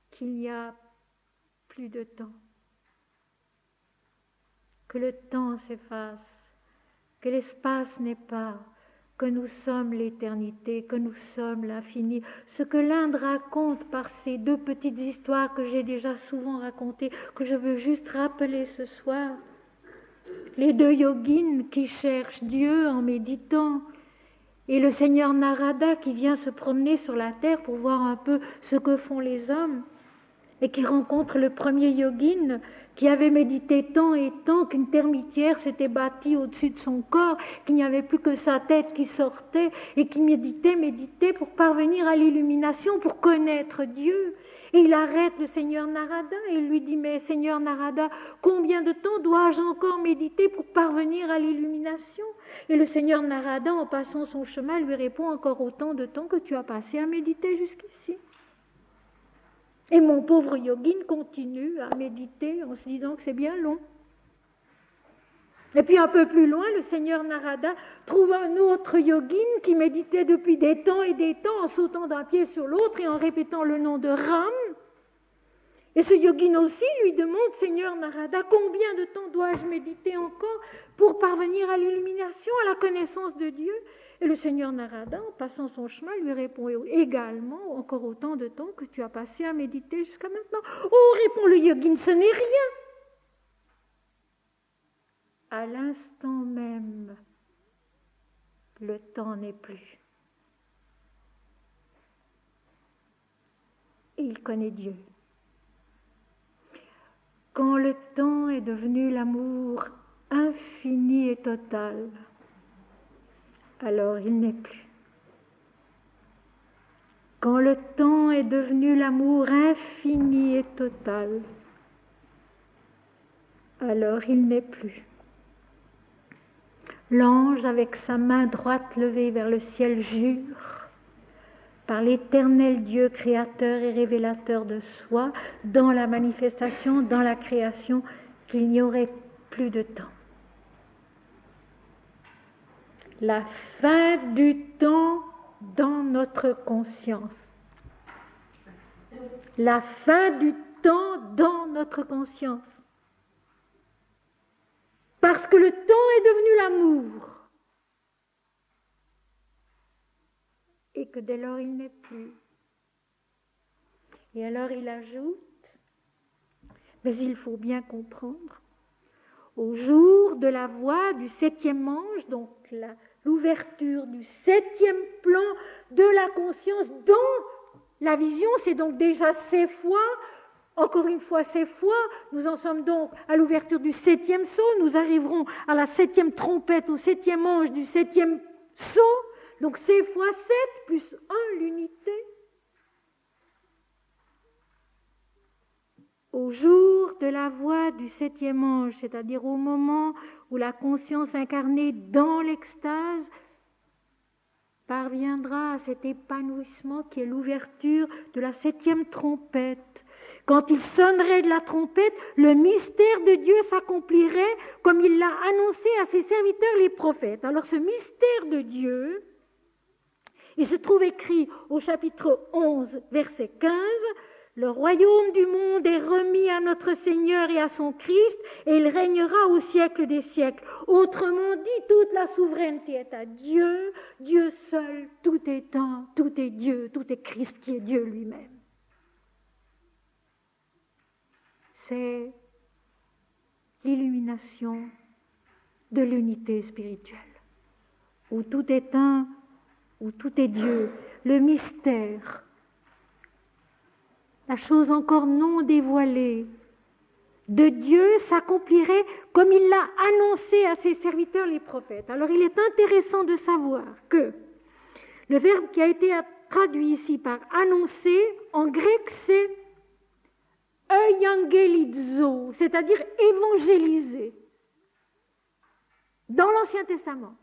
Speaker 1: qu'il n'y a plus de temps, que le temps s'efface, que l'espace n'est pas, que nous sommes l'éternité, que nous sommes l'infini. Ce que l'Inde raconte par ces deux petites histoires que j'ai déjà souvent racontées, que je veux juste rappeler ce soir. Les deux yogins qui cherchent Dieu en méditant, et le Seigneur Narada qui vient se promener sur la terre pour voir un peu ce que font les hommes, et qui rencontre le premier yogin qui avait médité tant et tant qu'une termitière s'était bâtie au-dessus de son corps, qu'il n'y avait plus que sa tête qui sortait, et qui méditait pour parvenir à l'illumination, pour connaître Dieu. Et il arrête le Seigneur Narada et il lui dit « Mais Seigneur Narada, combien de temps dois-je encore méditer pour parvenir à l'illumination ?» Et le Seigneur Narada, en passant son chemin, lui répond « Encore autant de temps que tu as passé à méditer jusqu'ici. » Et mon pauvre yogin continue à méditer en se disant que c'est bien long. Et puis un peu plus loin, le seigneur Narada trouve un autre yogin qui méditait depuis des temps et des temps en sautant d'un pied sur l'autre et en répétant le nom de Ram. Et ce yogin aussi lui demande, Seigneur Narada, combien de temps dois-je méditer encore pour parvenir à l'illumination, à la connaissance de Dieu? Et le Seigneur Narada, en passant son chemin, lui répond également, encore autant de temps que tu as passé à méditer jusqu'à maintenant. Oh, répond le yogin, ce n'est rien. À l'instant même, le temps n'est plus. Et il connaît Dieu. Quand le temps est devenu l'amour infini et total, alors il n'est plus. Quand le temps est devenu l'amour infini et total, alors il n'est plus. L'ange, avec sa main droite levée vers le ciel, jure, par l'éternel Dieu créateur et révélateur de soi, dans la manifestation, dans la création, qu'il n'y aurait plus de temps. La fin du temps dans notre conscience. La fin du temps dans notre conscience. Parce que le temps est devenu l'amour. Et que dès lors il n'est plus. Et alors il ajoute, mais il faut bien comprendre, au jour de la voix du 7e ange, donc l'ouverture du 7e plan de la conscience dans la vision, c'est donc déjà 7 fois. Encore une fois, 7 fois, nous en sommes donc à l'ouverture du 7e sceau, nous arriverons à la 7e trompette, au 7e ange du 7e sceau, donc 7 fois 7 plus 1, l'unité. Au jour de la voix du 7e ange, c'est-à-dire au moment où la conscience incarnée dans l'extase parviendra à cet épanouissement qui est l'ouverture de la 7e trompette. Quand il sonnerait de la trompette, le mystère de Dieu s'accomplirait comme il l'a annoncé à ses serviteurs les prophètes. Alors ce mystère de Dieu, il se trouve écrit au chapitre 11, verset 15, « Le royaume du monde est remis à notre Seigneur et à son Christ, et il régnera au siècle des siècles. » Autrement dit, toute la souveraineté est à Dieu, Dieu seul, tout est un, tout est Dieu, tout est Christ qui est Dieu lui-même. C'est l'illumination de l'unité spirituelle, où tout est un, où tout est Dieu, le mystère, la chose encore non dévoilée de Dieu s'accomplirait comme il l'a annoncé à ses serviteurs les prophètes. Alors il est intéressant de savoir que le verbe qui a été traduit ici par annoncer, en grec c'est euangelizo, c'est-à-dire évangéliser. Dans l'Ancien Testament,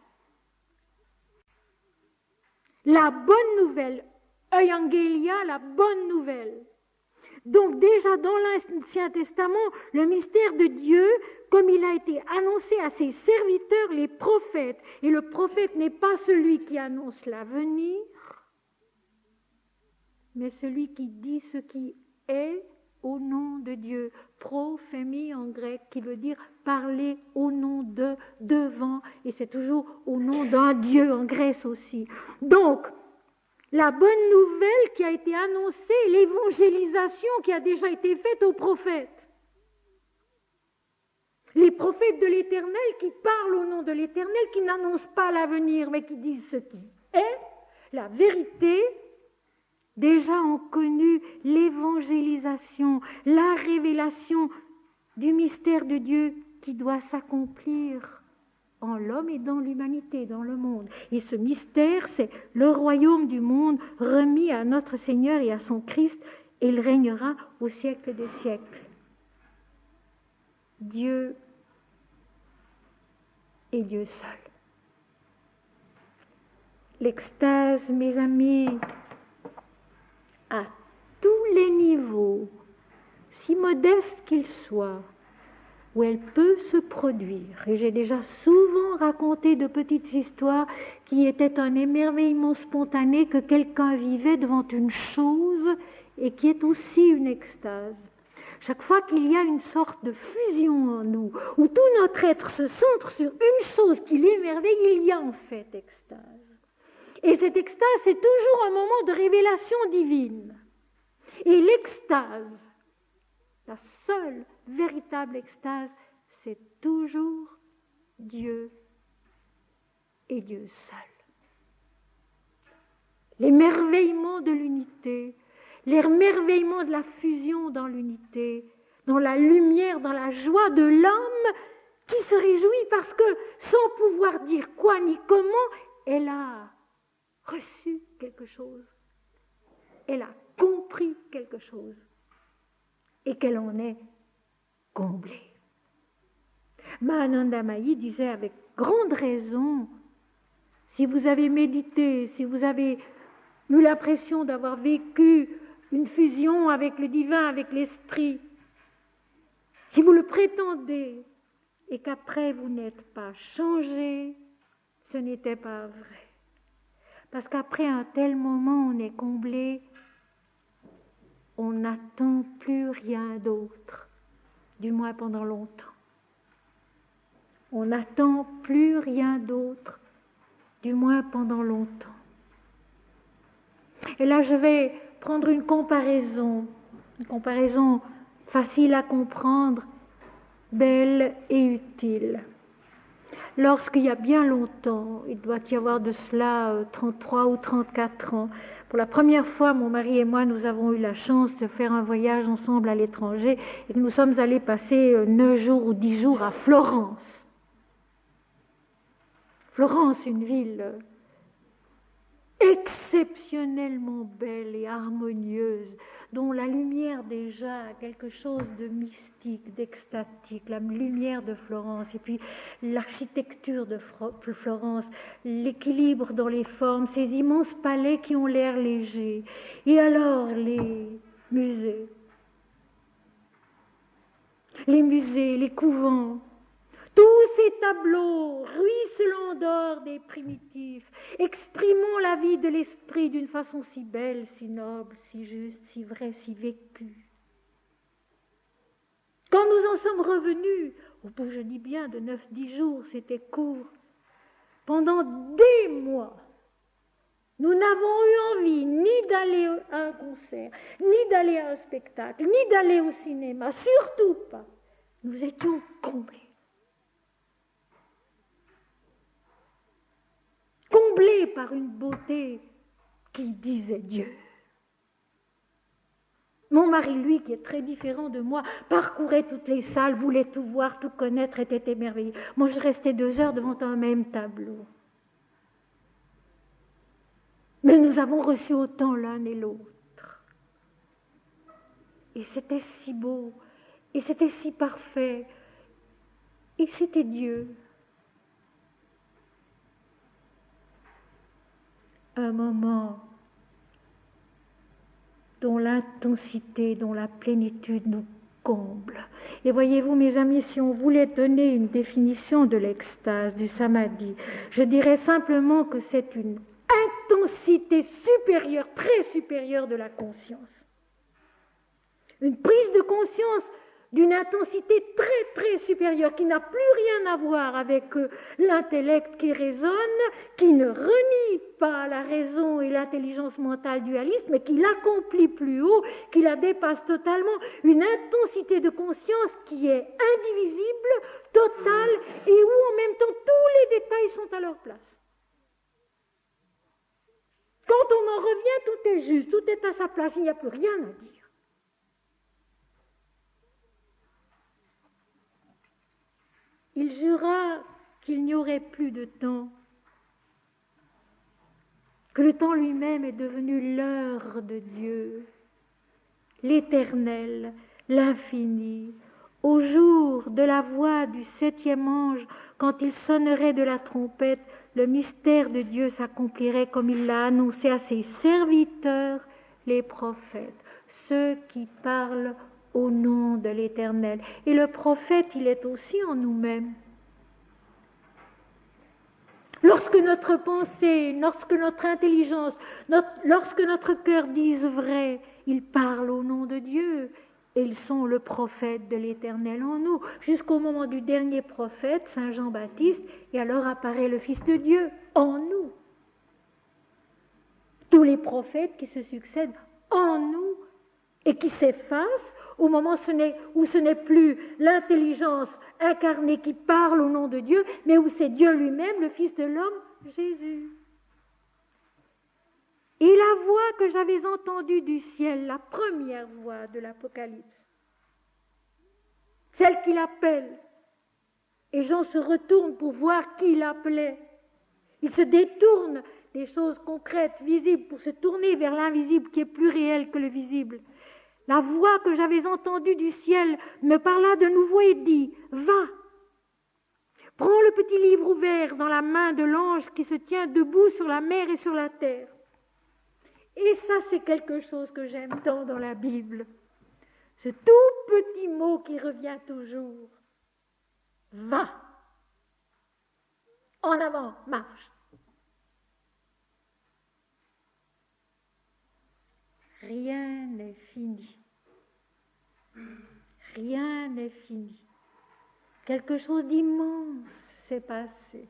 Speaker 1: la bonne nouvelle, euangelia, la bonne nouvelle. Donc déjà dans l'Ancien Testament, le mystère de Dieu, comme il a été annoncé à ses serviteurs, les prophètes, et le prophète n'est pas celui qui annonce l'avenir, mais celui qui dit ce qui est au nom de Dieu, prophémie en grec, qui veut dire parler au nom de, devant, et c'est toujours au nom d'un Dieu en Grèce aussi. Donc, la bonne nouvelle qui a été annoncée, l'évangélisation qui a déjà été faite aux prophètes. Les prophètes de l'Éternel qui parlent au nom de l'Éternel, qui n'annoncent pas l'avenir, mais qui disent ce qui est, la vérité. Déjà ont connu l'évangélisation, la révélation du mystère de Dieu qui doit s'accomplir en l'homme et dans l'humanité, dans le monde. Et ce mystère, c'est le royaume du monde remis à notre Seigneur et à son Christ, et il régnera au siècle des siècles. Dieu est Dieu seul. L'extase, mes amis, à tous les niveaux, si modeste qu'il soit, où elle peut se produire. Et j'ai déjà souvent raconté de petites histoires qui étaient un émerveillement spontané que quelqu'un vivait devant une chose et qui est aussi une extase. Chaque fois qu'il y a une sorte de fusion en nous, où tout notre être se centre sur une chose qui l'émerveille, il y a en fait extase. Et cette extase, c'est toujours un moment de révélation divine. Et l'extase, la seule véritable extase, c'est toujours Dieu et Dieu seul. L'émerveillement de l'unité, l'émerveillement de la fusion dans l'unité, dans la lumière, dans la joie de l'âme qui se réjouit parce que, sans pouvoir dire quoi ni comment, elle a reçu quelque chose, elle a compris quelque chose et qu'elle en est comblée. Mahananda Mahi disait avec grande raison, si vous avez médité, si vous avez eu l'impression d'avoir vécu une fusion avec le divin, avec l'esprit, si vous le prétendez et qu'après vous n'êtes pas changé, ce n'était pas vrai. Parce qu'après un tel moment, on est comblé, on n'attend plus rien d'autre, du moins pendant longtemps. On n'attend plus rien d'autre, du moins pendant longtemps. Et là, je vais prendre une comparaison facile à comprendre, belle et utile. Lorsqu'il y a bien longtemps, il doit y avoir de cela 33 ou 34 ans, pour la première fois, mon mari et moi, nous avons eu la chance de faire un voyage ensemble à l'étranger et que nous sommes allés passer 9 jours ou 10 jours à Florence. Florence, une ville exceptionnellement belle et harmonieuse, dont la lumière déjà a quelque chose de mystique, d'extatique, la lumière de Florence, et puis l'architecture de Florence, l'équilibre dans les formes, ces immenses palais qui ont l'air légers, et alors les musées, les couvents, tous ces tableaux ruisselants d'or des primitifs, exprimant la vie de l'esprit d'une façon si belle, si noble, si juste, si vraie, si vécue. Quand nous en sommes revenus, au bout, je dis bien, de 9-10 jours, c'était court, pendant des mois, nous n'avons eu envie ni d'aller à un concert, ni d'aller à un spectacle, ni d'aller au cinéma, surtout pas. Nous étions comblés. Comblé par une beauté qui disait Dieu. Mon mari, lui, qui est très différent de moi, parcourait toutes les salles, voulait tout voir, tout connaître, était émerveillé. Moi, je restais 2 heures devant un même tableau. Mais nous avons reçu autant l'un et l'autre. Et c'était si beau, et c'était si parfait, et c'était Dieu. Un moment dont l'intensité, dont la plénitude nous comble. Et voyez-vous, mes amis, si on voulait donner une définition de l'extase, du samadhi, je dirais simplement que c'est une intensité supérieure, très supérieure de la conscience. Une prise de conscience d'une intensité très, très supérieure, qui n'a plus rien à voir avec l'intellect qui raisonne, qui ne renie pas la raison et l'intelligence mentale dualiste, mais qui l'accomplit plus haut, qui la dépasse totalement, une intensité de conscience qui est indivisible, totale, et où en même temps tous les détails sont à leur place. Quand on en revient, tout est juste, tout est à sa place, il n'y a plus rien à dire. Il jura qu'il n'y aurait plus de temps, que le temps lui-même est devenu l'heure de Dieu, l'éternel, l'infini, au jour de la voix du 7e ange, quand il sonnerait de la trompette, le mystère de Dieu s'accomplirait comme il l'a annoncé à ses serviteurs, les prophètes, ceux qui parlent au nom de l'Éternel. Et le prophète, il est aussi en nous-mêmes. Lorsque notre pensée, lorsque notre intelligence, lorsque notre cœur disent vrai, ils parlent au nom de Dieu. Et ils sont le prophète de l'Éternel en nous, jusqu'au moment du dernier prophète, Saint Jean-Baptiste, et alors apparaît le Fils de Dieu en nous. Tous les prophètes qui se succèdent en nous et qui s'effacent au moment où ce n'est plus l'intelligence incarnée qui parle au nom de Dieu, mais où c'est Dieu lui-même, le Fils de l'homme, Jésus. Et la voix que j'avais entendue du ciel, la première voix de l'Apocalypse, celle qui l'appelle, et Jean se retourne pour voir qui l'appelait. Il se détourne des choses concrètes, visibles, pour se tourner vers l'invisible qui est plus réel que le visible. La voix que j'avais entendue du ciel me parla de nouveau et dit « Va, prends le petit livre ouvert dans la main de l'ange qui se tient debout sur la mer et sur la terre. » Et ça, c'est quelque chose que j'aime tant dans la Bible. Ce tout petit mot qui revient toujours. Va. En avant, marche. Rien n'est fini. Rien n'est fini. Quelque chose d'immense s'est passé.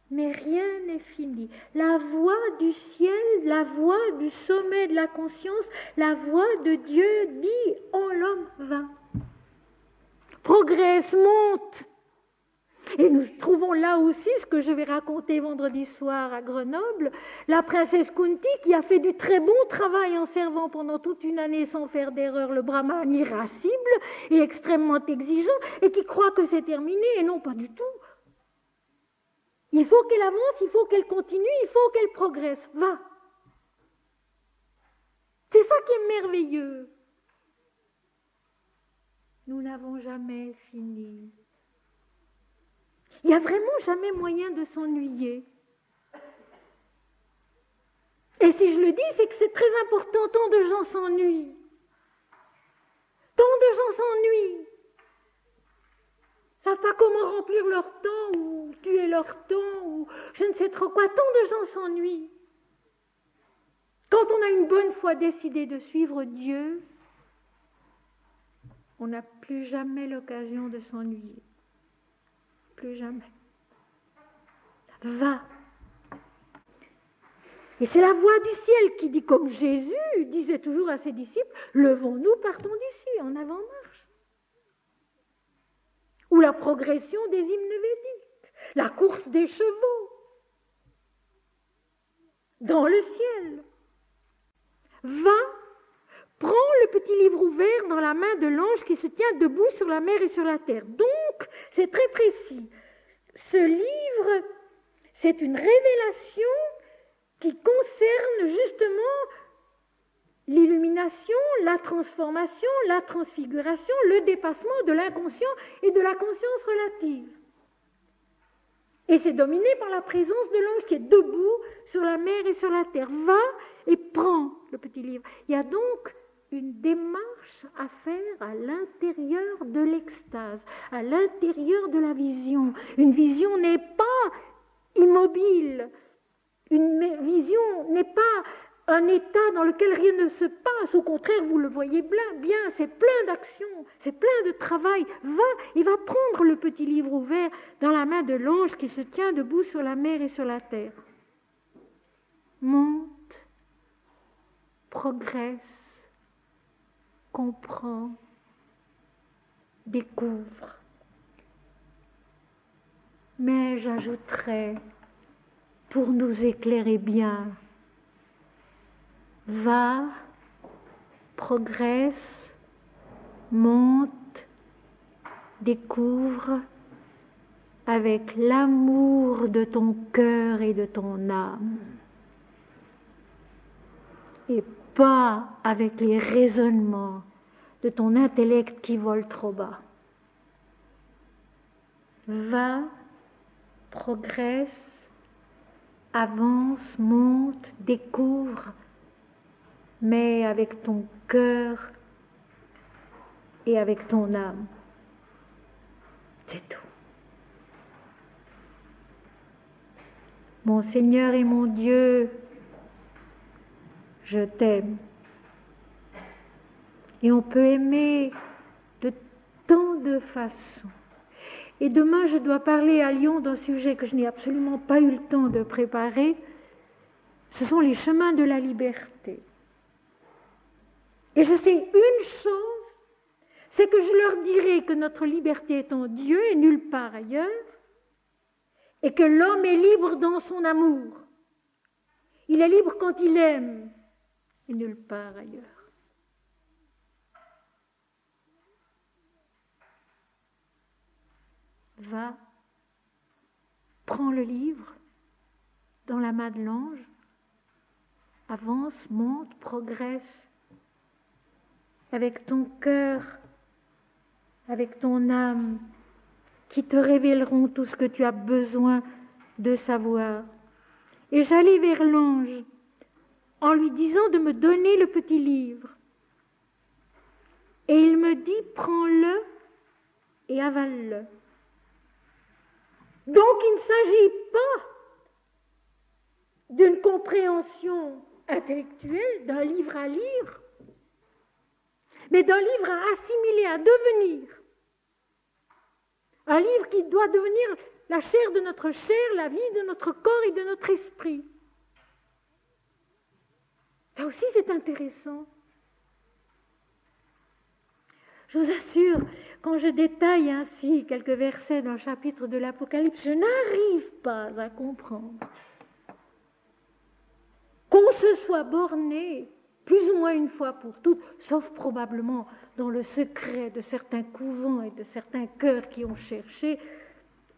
Speaker 1: Mais rien n'est fini. La voix du ciel, la voix du sommet de la conscience, la voix de Dieu dit « Oh, l'homme va, progresse, monte ». Et nous trouvons là aussi ce que je vais raconter vendredi soir à Grenoble, la princesse Kunti qui a fait du très bon travail en servant pendant toute une année sans faire d'erreur le brahman irascible et extrêmement exigeant et qui croit que c'est terminé et non pas du tout. Il faut qu'elle avance, il faut qu'elle continue, il faut qu'elle progresse. Va. C'est ça qui est merveilleux. Nous n'avons jamais fini. Il n'y a vraiment jamais moyen de s'ennuyer. Et si je le dis, c'est que c'est très important. Tant de gens s'ennuient. Tant de gens s'ennuient. Ils ne savent pas comment remplir leur temps ou tuer leur temps ou je ne sais trop quoi. Tant de gens s'ennuient. Quand on a une bonne fois décidé de suivre Dieu, on n'a plus jamais l'occasion de s'ennuyer. Plus jamais. Va. Et c'est la voix du ciel qui dit, comme Jésus disait toujours à ses disciples, levons-nous, partons d'ici, en avant-marche. Ou la progression des hymnes védiques, la course des chevaux dans le ciel. Va, prends le petit livre ouvert dans la main de l'ange qui se tient debout sur la mer et sur la terre. Donc, c'est très précis. Ce livre, c'est une révélation qui concerne justement l'illumination, la transformation, la transfiguration, le dépassement de l'inconscient et de la conscience relative. Et c'est dominé par la présence de l'ange qui est debout sur la mer et sur la terre. Va et prends le petit livre. Il y a donc une démarche à faire à l'intérieur de l'extase, à l'intérieur de la vision. Une vision n'est pas immobile. Une vision n'est pas un état dans lequel rien ne se passe. Au contraire, vous le voyez bien, c'est plein d'actions, c'est plein de travail. Va et va prendre le petit livre ouvert dans la main de l'ange qui se tient debout sur la mer et sur la terre. Monte, progresse, comprend, découvre. Mais j'ajouterais, pour nous éclairer bien, va, progresse, monte, découvre avec l'amour de ton cœur et de ton âme. Et pas avec les raisonnements de ton intellect qui vole trop bas. Va, progresse, avance, monte, découvre, mais avec ton cœur et avec ton âme. C'est tout. Mon Seigneur et mon Dieu, je t'aime. Et on peut aimer de tant de façons. Et demain, je dois parler à Lyon d'un sujet que je n'ai absolument pas eu le temps de préparer. Ce sont les chemins de la liberté. Et je sais une chose, c'est que je leur dirai que notre liberté est en Dieu et nulle part ailleurs, et que l'homme est libre dans son amour. Il est libre quand il aime, et nulle part ailleurs. Va, prends le livre dans la main de l'ange, avance, monte, progresse, avec ton cœur, avec ton âme, qui te révéleront tout ce que tu as besoin de savoir. Et j'allais vers l'ange en lui disant de me donner le petit livre. Et il me dit, prends-le et avale-le. Donc il ne s'agit pas d'une compréhension intellectuelle, d'un livre à lire, mais d'un livre à assimiler, à devenir. Un livre qui doit devenir la chair de notre chair, la vie de notre corps et de notre esprit. Ça aussi, c'est intéressant. Je vous assure, quand je détaille ainsi quelques versets d'un chapitre de l'Apocalypse, je n'arrive pas à comprendre qu'on se soit borné plus ou moins une fois pour toutes, sauf probablement dans le secret de certains couvents et de certains cœurs qui ont cherché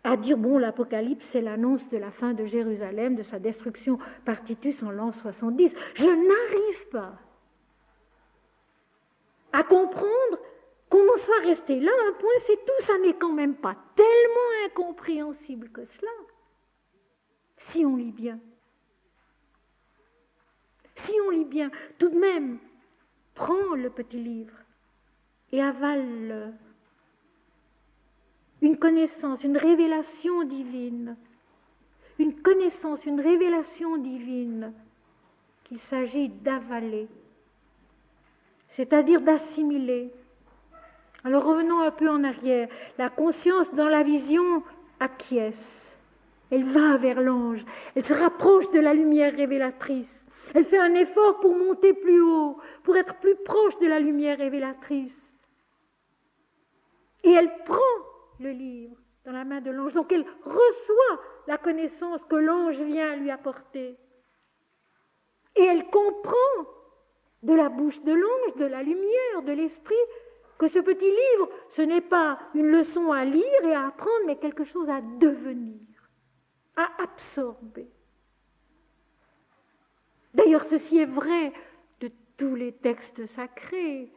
Speaker 1: à dire, bon, l'Apocalypse, c'est l'annonce de la fin de Jérusalem, de sa destruction par Titus en l'an 70. Je n'arrive pas à comprendre qu'on en soit resté là, un point, c'est tout, ça n'est quand même pas tellement incompréhensible que cela, si on lit bien. Si on lit bien, tout de même, prends le petit livre et avale-le. Une connaissance, une révélation divine, une connaissance, une révélation divine qu'il s'agit d'avaler, c'est-à-dire d'assimiler. Alors revenons un peu en arrière. La conscience dans la vision acquiesce. Elle va vers l'ange. Elle se rapproche de la lumière révélatrice. Elle fait un effort pour monter plus haut, pour être plus proche de la lumière révélatrice. Et elle prend le livre dans la main de l'ange. Donc elle reçoit la connaissance que l'ange vient lui apporter. Et elle comprend de la bouche de l'ange, de la lumière, de l'esprit, que ce petit livre, ce n'est pas une leçon à lire et à apprendre, mais quelque chose à devenir, à absorber. D'ailleurs, ceci est vrai de tous les textes sacrés.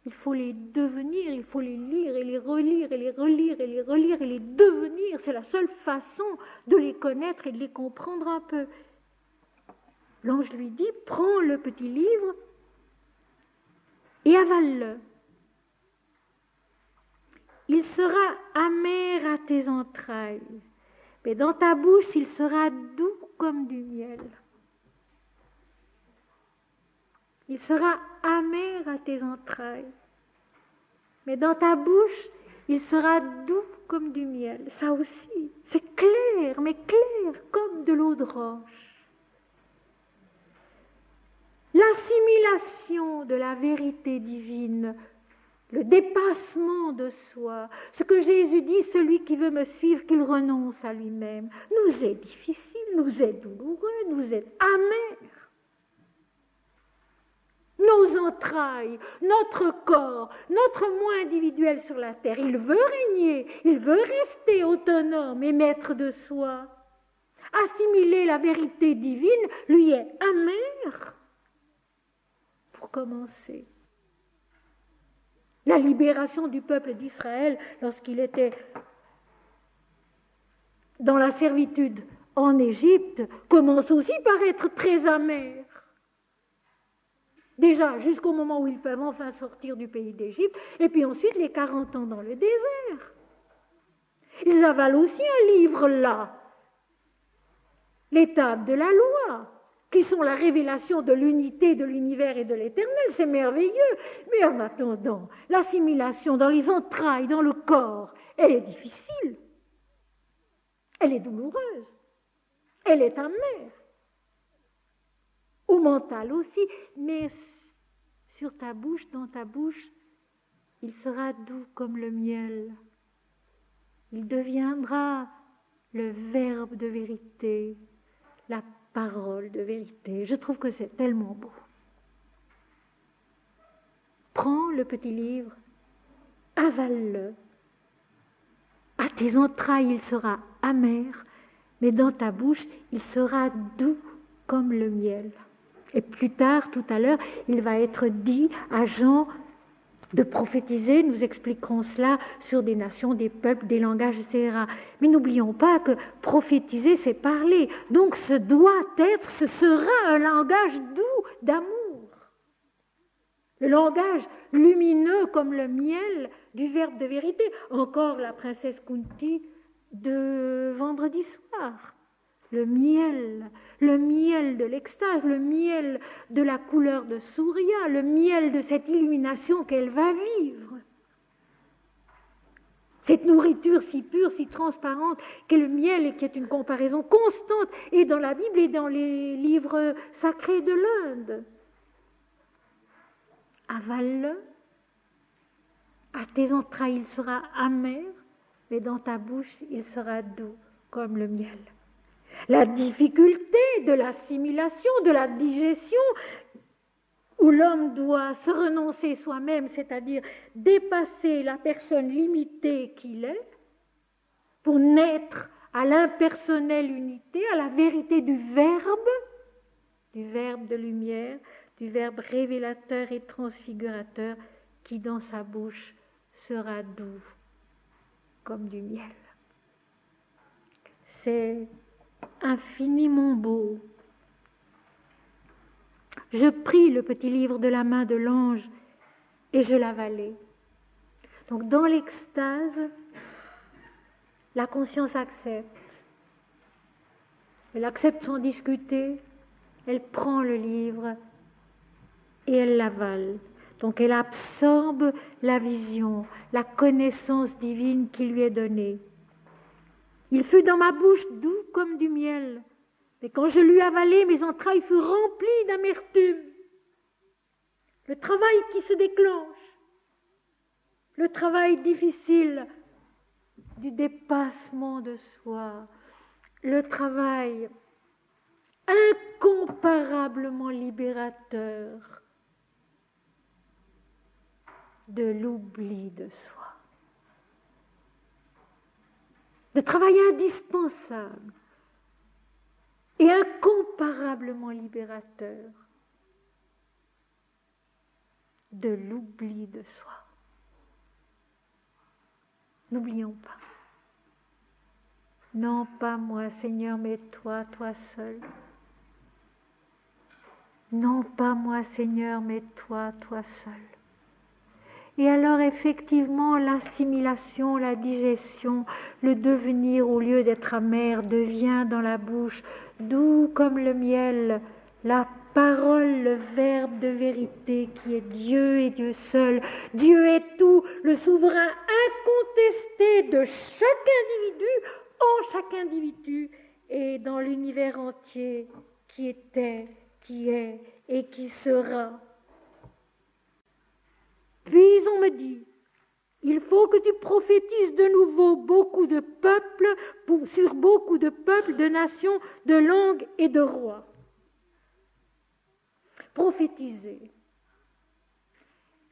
Speaker 1: Il faut les devenir, il faut les lire et les relire et les relire et les relire et les devenir. C'est la seule façon de les connaître et de les comprendre un peu. L'ange lui dit, prends le petit livre et avale-le. Il sera amer à tes entrailles, mais dans ta bouche, il sera doux comme du miel. Il sera amer à tes entrailles, mais dans ta bouche, il sera doux comme du miel. Ça aussi, c'est clair, mais clair comme de l'eau de roche. L'assimilation de la vérité divine, le dépassement de soi, ce que Jésus dit, celui qui veut me suivre, qu'il renonce à lui-même, nous est difficile, nous est douloureux, nous est amer. Nos entrailles, notre corps, notre moi individuel sur la terre, il veut régner, il veut rester autonome et maître de soi. Assimiler la vérité divine lui est amer. Pour commencer, la libération du peuple d'Israël lorsqu'il était dans la servitude en Égypte commence aussi par être très amère. Déjà, jusqu'au moment où ils peuvent enfin sortir du pays d'Égypte, et puis ensuite les 40 ans dans le désert. Ils avalent aussi un livre là, les tables de la loi, qui sont la révélation de l'unité de l'univers et de l'éternel. C'est merveilleux. Mais en attendant, l'assimilation dans les entrailles, dans le corps, elle est difficile. Elle est douloureuse. Elle est amère. Au mental aussi, mais sur ta bouche, dans ta bouche, il sera doux comme le miel. Il deviendra le verbe de vérité, la parole de vérité. Je trouve que c'est tellement beau. Prends le petit livre, avale-le. À tes entrailles, il sera amer, mais dans ta bouche, il sera doux comme le miel. Et plus tard, tout à l'heure, il va être dit à Jean de prophétiser, nous expliquerons cela sur des nations, des peuples, des langages, etc. Mais n'oublions pas que prophétiser, c'est parler. Donc ce sera un langage doux, d'amour. Le langage lumineux comme le miel du verbe de vérité. Encore la princesse Kunti de vendredi soir. Le miel de l'extase, le miel de la couleur de Surya, le miel de cette illumination qu'elle va vivre. Cette nourriture si pure, si transparente, qu'est le miel et qui est une comparaison constante et dans la Bible et dans les livres sacrés de l'Inde. Avale-le, à tes entrailles il sera amer, mais dans ta bouche il sera doux comme le miel. La difficulté de l'assimilation, de la digestion, où l'homme doit se renoncer soi-même, c'est-à-dire dépasser la personne limitée qu'il est, pour naître à l'impersonnelle unité, à la vérité du verbe de lumière, du verbe révélateur et transfigurateur, qui dans sa bouche sera doux comme du miel. C'est infiniment beau. Je pris le petit livre de la main de l'ange et je l'avalai. Donc dans l'extase, la conscience accepte. Elle accepte sans discuter, elle prend le livre et elle l'avale. Donc elle absorbe la vision, la connaissance divine qui lui est donnée. Il fut dans ma bouche doux comme du miel, mais quand je l'eus avalé, mes entrailles furent remplies d'amertume. Le travail qui se déclenche, le travail difficile du dépassement de soi, le travail incomparablement libérateur de l'oubli de soi. Le travail indispensable et incomparablement libérateur de l'oubli de soi. N'oublions pas. Non pas moi, Seigneur, mais toi, toi seul. Non pas moi, Seigneur, mais toi, toi seul. Et alors effectivement, l'assimilation, la digestion, le devenir au lieu d'être amer devient dans la bouche doux comme le miel, la parole, le verbe de vérité qui est Dieu et Dieu seul. Dieu est tout, le souverain incontesté de chaque individu, en chaque individu et dans l'univers entier qui était, qui est et qui sera. Puis on me dit, il faut que tu prophétises de nouveau beaucoup de peuples, sur beaucoup de peuples, de nations, de langues et de rois. Prophétiser,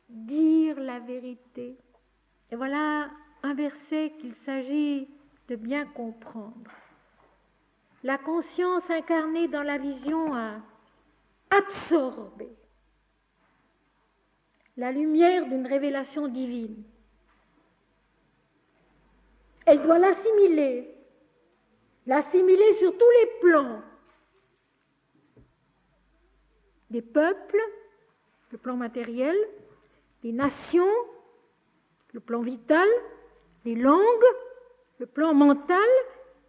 Speaker 1: dire la vérité. Et voilà un verset qu'il s'agit de bien comprendre. La conscience incarnée dans la vision a absorbé la lumière d'une révélation divine. Elle doit l'assimiler sur tous les plans des peuples, le plan matériel, les nations, le plan vital, les langues, le plan mental,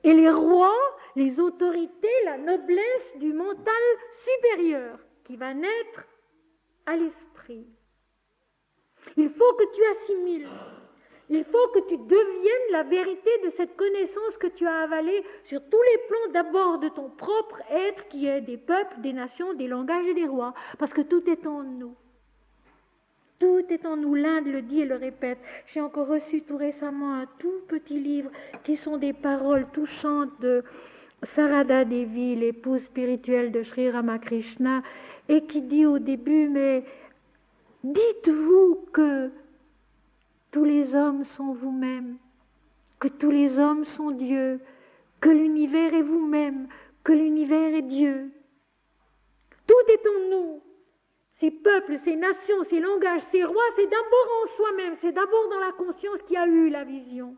Speaker 1: et les rois, les autorités, la noblesse du mental supérieur qui va naître à l'esprit. Il faut que tu assimiles, il faut que tu deviennes la vérité de cette connaissance que tu as avalée sur tous les plans, d'abord de ton propre être qui est des peuples, des nations, des langages et des rois, parce que tout est en nous. Tout est en nous, l'Inde le dit et le répète. J'ai encore reçu tout récemment un tout petit livre qui sont des paroles touchantes de Sarada Devi, l'épouse spirituelle de Sri Ramakrishna, et qui dit au début, mais dites-vous que tous les hommes sont vous-même, que tous les hommes sont Dieu, que l'univers est vous-même, que l'univers est Dieu. Tout est en nous. Ces peuples, ces nations, ces langages, ces rois, c'est d'abord en soi-même, c'est d'abord dans la conscience qui a eu la vision.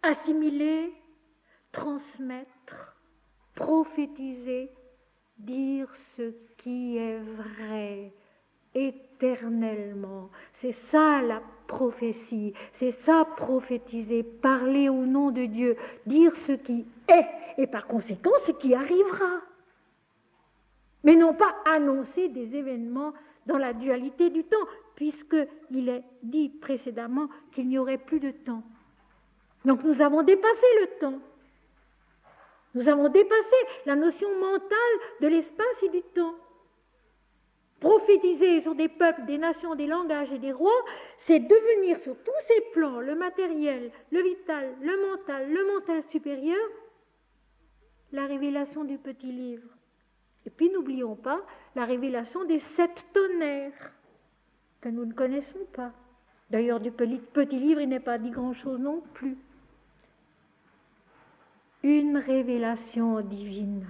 Speaker 1: Assimiler, transmettre, prophétiser, dire ce qui est vrai, éternellement. C'est ça la prophétie, c'est ça prophétiser, parler au nom de Dieu, dire ce qui est, et par conséquent ce qui arrivera. Mais non pas annoncer des événements dans la dualité du temps, puisqu'il est dit précédemment qu'il n'y aurait plus de temps. Donc nous avons dépassé le temps. Nous avons dépassé la notion mentale de l'espace et du temps. Prophétiser sur des peuples, des nations, des langages et des rois, c'est devenir sur tous ces plans, le matériel, le vital, le mental supérieur, la révélation du petit livre. Et puis n'oublions pas la révélation des 7 tonnerres que nous ne connaissons pas. D'ailleurs, du petit livre, il n'est pas dit grand-chose non plus. Une révélation divine.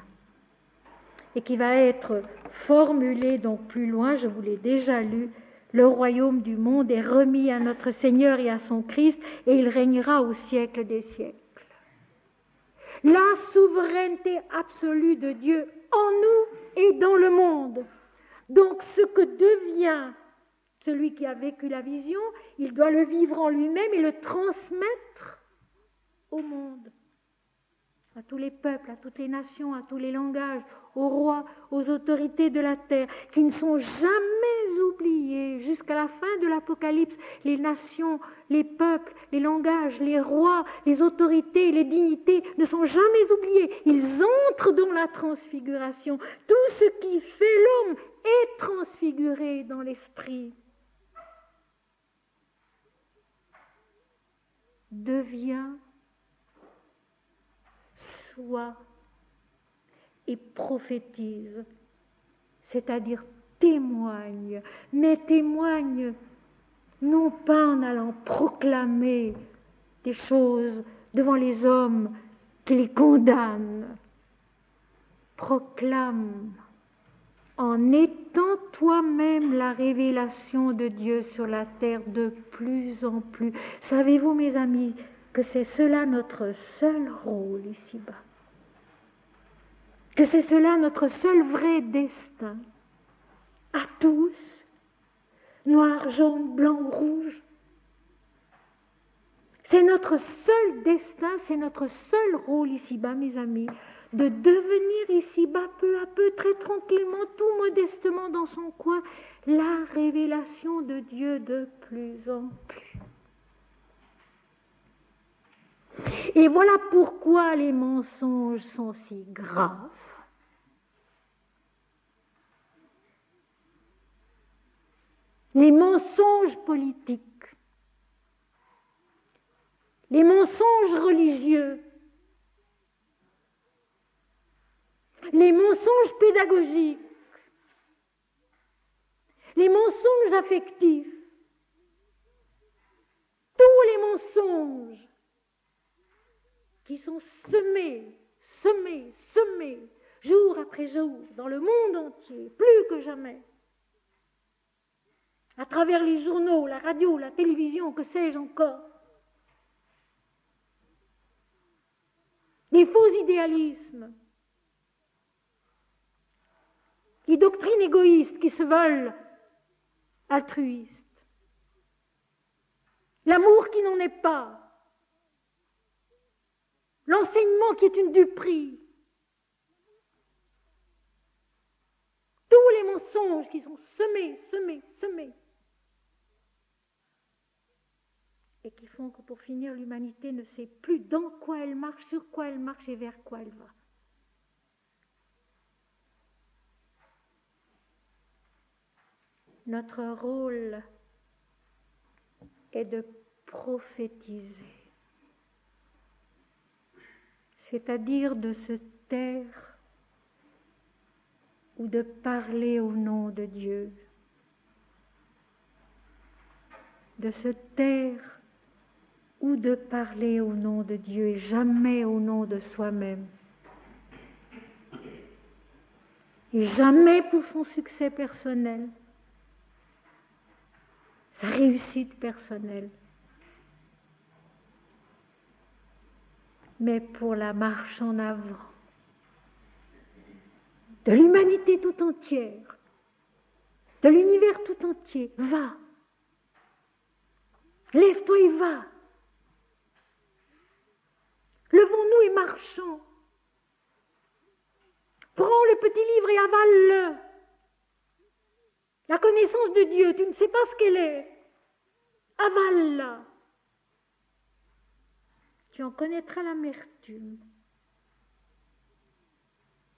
Speaker 1: Et qui va être formulée donc plus loin, je vous l'ai déjà lu, le royaume du monde est remis à notre Seigneur et à son Christ, et il régnera au siècle des siècles. La souveraineté absolue de Dieu en nous et dans le monde. Donc ce que devient celui qui a vécu la vision, il doit le vivre en lui-même et le transmettre au monde. À tous les peuples, à toutes les nations, à tous les langages, aux rois, aux autorités de la terre, qui ne sont jamais oubliés jusqu'à la fin de l'Apocalypse. Les nations, les peuples, les langages, les rois, les autorités, les dignités ne sont jamais oubliés. Ils entrent dans la transfiguration. Tout ce qui fait l'homme est transfiguré dans l'esprit. Devient, soit et prophétise, c'est-à-dire témoigne, mais témoigne non pas en allant proclamer des choses devant les hommes qui les condamnent, proclame en étant toi-même la révélation de Dieu sur la terre de plus en plus. Savez-vous, mes amis, que c'est cela notre seul rôle ici-bas? Que c'est cela notre seul vrai destin, à tous, noir, jaune, blanc, rouge. C'est notre seul destin, c'est notre seul rôle ici-bas, mes amis, de devenir ici-bas peu à peu, très tranquillement, tout modestement dans son coin, la révélation de Dieu de plus en plus. Et voilà pourquoi les mensonges sont si graves. Les mensonges politiques, les mensonges religieux, les mensonges pédagogiques, les mensonges affectifs, tous les mensonges qui sont semés, jour après jour, dans le monde entier, plus que jamais, à travers les journaux, la radio, la télévision, que sais-je encore. Les faux idéalismes qui les doctrines égoïstes qui se veulent altruistes, l'amour qui n'en est pas, l'enseignement qui est une duperie, tous les mensonges qui sont semés, et qui font que pour finir, l'humanité ne sait plus dans quoi elle marche, sur quoi elle marche et vers quoi elle va. Notre rôle est de prophétiser, c'est-à-dire de se taire ou de parler au nom de Dieu, de se taire ou de parler au nom de Dieu et jamais au nom de soi-même. Et jamais pour son succès personnel, sa réussite personnelle, mais pour la marche en avant de l'humanité tout entière, de l'univers tout entier. Va, lève-toi et va. Levons-nous et marchons. Prends le petit livre et avale-le. La connaissance de Dieu, tu ne sais pas ce qu'elle est. Avale-la. Tu en connaîtras l'amertume,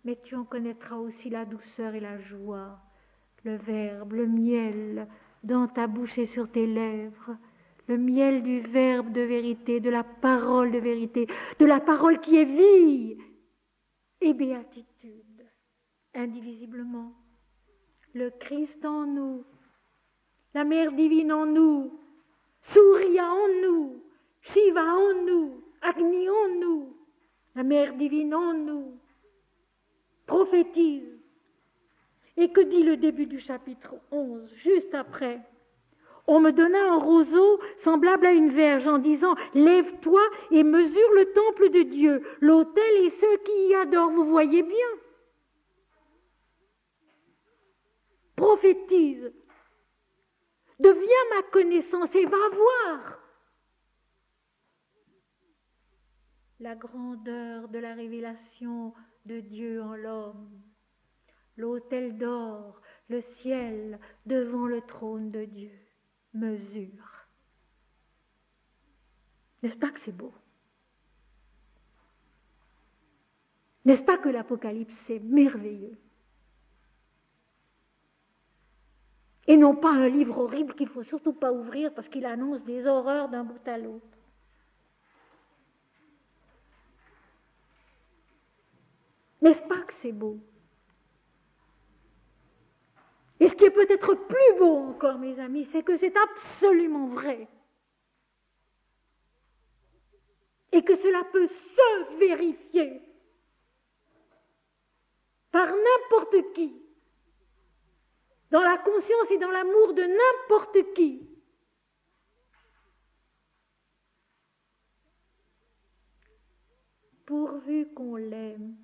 Speaker 1: mais tu en connaîtras aussi la douceur et la joie, le verbe, le miel dans ta bouche et sur tes lèvres, le miel du verbe de vérité, de la parole de vérité, de la parole qui est vie et béatitude, indivisiblement. Le Christ en nous, la Mère divine en nous, Surya en nous, Shiva en nous, Agni en nous, la Mère divine en nous, prophétise. Et que dit le début du chapitre 11, juste après? On me donna un roseau semblable à une verge en disant « Lève-toi et mesure le temple de Dieu, l'autel et ceux qui y adorent. » Vous voyez bien. Prophétise. Deviens ma connaissance et va voir la grandeur de la révélation de Dieu en l'homme. L'autel d'or, le ciel devant le trône de Dieu. Mesure. N'est-ce pas que c'est beau? N'est-ce pas que l'Apocalypse est merveilleux? Et non pas un livre horrible qu'il ne faut surtout pas ouvrir parce qu'il annonce des horreurs d'un bout à l'autre. N'est-ce pas que c'est beau? Et ce qui est peut-être plus beau encore, mes amis, c'est que c'est absolument vrai. Et que cela peut se vérifier par n'importe qui, dans la conscience et dans l'amour de n'importe qui. Pourvu qu'on l'aime,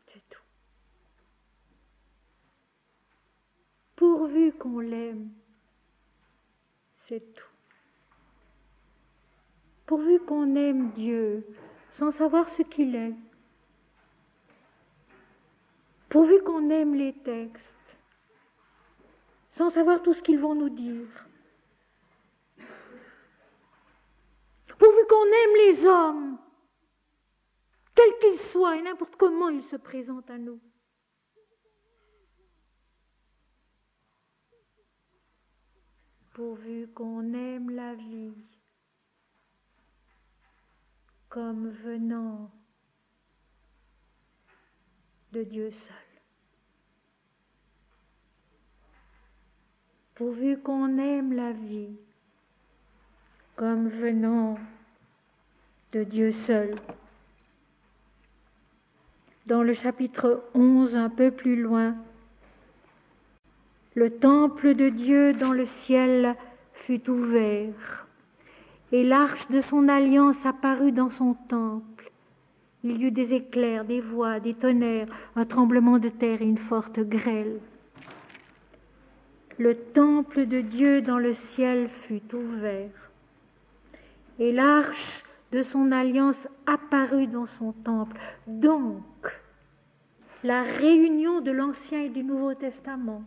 Speaker 1: c'est tout. Pourvu qu'on l'aime, c'est tout. Pourvu qu'on aime Dieu sans savoir ce qu'il est. Pourvu qu'on aime les textes sans savoir tout ce qu'ils vont nous dire. Pourvu qu'on aime les hommes, quels qu'ils soient et n'importe comment ils se présentent à nous. Pourvu qu'on aime la vie comme venant de Dieu seul. Pourvu qu'on aime la vie comme venant de Dieu seul. Dans le chapitre 11, un peu plus loin, le temple de Dieu dans le ciel fut ouvert, et l'arche de son alliance apparut dans son temple. Il y eut des éclairs, des voix, des tonnerres, un tremblement de terre et une forte grêle. Le temple de Dieu dans le ciel fut ouvert, et l'arche de son alliance apparut dans son temple. Donc, la réunion de l'Ancien et du Nouveau Testament,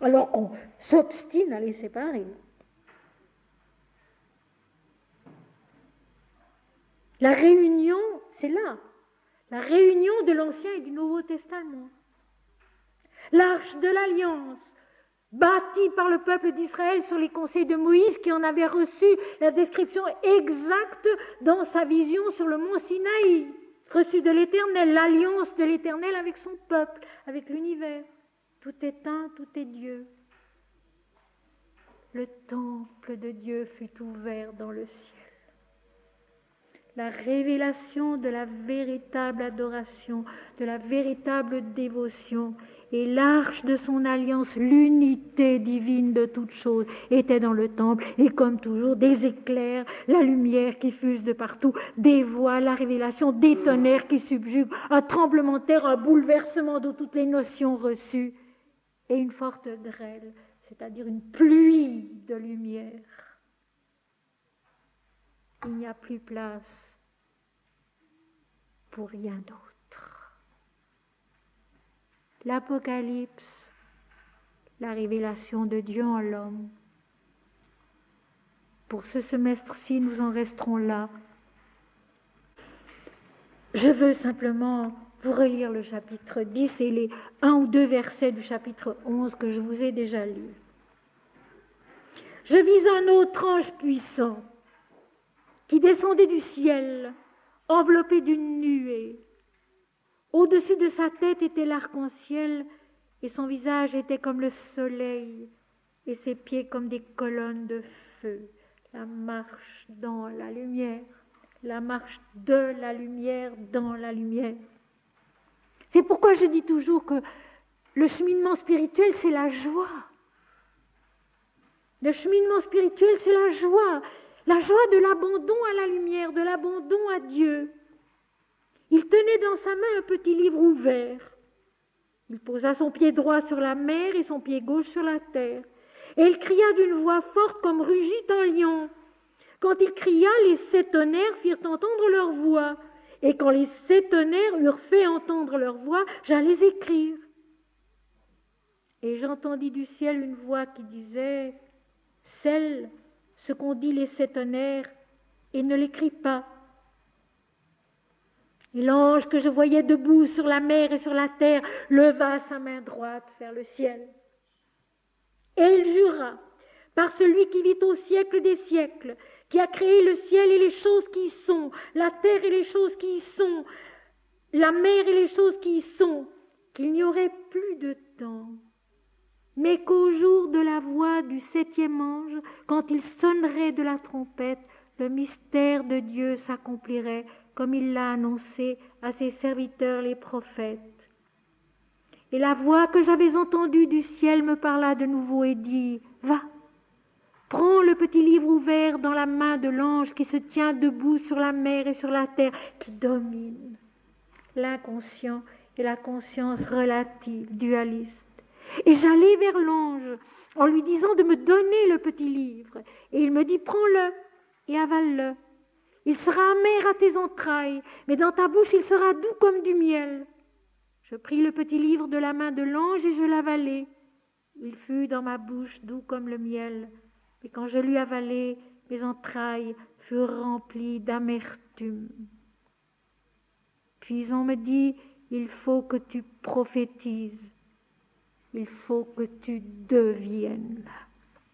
Speaker 1: alors qu'on s'obstine à les séparer. La réunion, c'est là, la réunion de l'Ancien et du Nouveau Testament. L'arche de l'Alliance, bâtie par le peuple d'Israël sur les conseils de Moïse, qui en avait reçu la description exacte dans sa vision sur le mont Sinaï, reçue de l'Éternel, l'alliance de l'Éternel avec son peuple, avec l'univers. Tout est un, tout est Dieu. Le temple de Dieu fut ouvert dans le ciel. La révélation de la véritable adoration, de la véritable dévotion et l'arche de son alliance, l'unité divine de toutes choses, était dans le temple. Et comme toujours, des éclairs, la lumière qui fuse de partout, des voix, la révélation, des tonnerres qui subjuguent, un tremblement de terre, un bouleversement de toutes les notions reçues et une forte grêle, c'est-à-dire une pluie de lumière. Il n'y a plus place pour rien d'autre. L'Apocalypse, la révélation de Dieu en l'homme. Pour ce semestre-ci, nous en resterons là. Je veux simplement vous relire le chapitre 10 et les 1 ou 2 versets du chapitre 11 que je vous ai déjà lus. Je vis un autre ange puissant qui descendait du ciel, enveloppé d'une nuée. Au-dessus de sa tête était l'arc-en-ciel, et son visage était comme le soleil, et ses pieds comme des colonnes de feu. La marche dans la lumière, la marche de la lumière dans la lumière. C'est pourquoi je dis toujours que le cheminement spirituel, c'est la joie. Le cheminement spirituel, c'est la joie de l'abandon à la lumière, de l'abandon à Dieu. Il tenait dans sa main un petit livre ouvert. Il posa son pied droit sur la mer et son pied gauche sur la terre. Et il cria d'une voix forte comme rugit un lion. Quand il cria, les 7 tonnerres firent entendre leur voix. Et quand les 7 tonnerres eurent fait entendre leur voix, j'allais écrire. Et j'entendis du ciel une voix qui disait « Scelle ce qu'ont dit les 7 tonnerres et ne l'écris pas. » Et l'ange que je voyais debout sur la mer et sur la terre leva sa main droite vers le ciel. Et il jura par celui qui vit au siècle des siècles, qui a créé le ciel et les choses qui y sont, la terre et les choses qui y sont, la mer et les choses qui y sont, qu'il n'y aurait plus de temps, mais qu'au jour de la voix du 7e ange, quand il sonnerait de la trompette, le mystère de Dieu s'accomplirait comme il l'a annoncé à ses serviteurs les prophètes. Et la voix que j'avais entendue du ciel me parla de nouveau et dit « Va, prends le petit livre ouvert dans la main de l'ange qui se tient debout sur la mer et sur la terre, qui domine l'inconscient et la conscience relative, dualiste. Et j'allai vers l'ange en lui disant de me donner le petit livre. Et il me dit « Prends-le et avale-le. Il sera amer à tes entrailles, mais dans ta bouche il sera doux comme du miel. » Je pris le petit livre de la main de l'ange et je l'avalai. Il fut dans ma bouche doux comme le miel. Et quand je l'eus avalé, mes entrailles furent remplies d'amertume. Puis on me dit, il faut que tu prophétises. Il faut que tu deviennes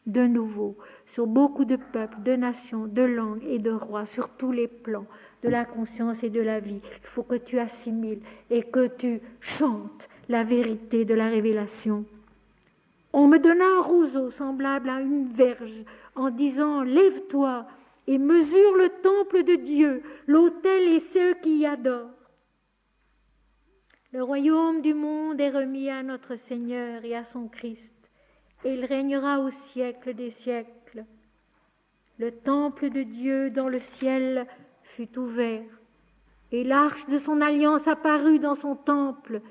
Speaker 1: de nouveau sur beaucoup de peuples, de nations, de langues et de rois, sur tous les plans de la conscience et de la vie. Il faut que tu assimiles et que tu chantes la vérité de la révélation. On me donna un roseau semblable à une verge en disant « Lève-toi et mesure le temple de Dieu, l'autel et ceux qui y adorent. » Le royaume du monde est remis à notre Seigneur et à son Christ, et il régnera au siècle des siècles. Le temple de Dieu dans le ciel fut ouvert, et l'arche de son alliance apparut dans son temple.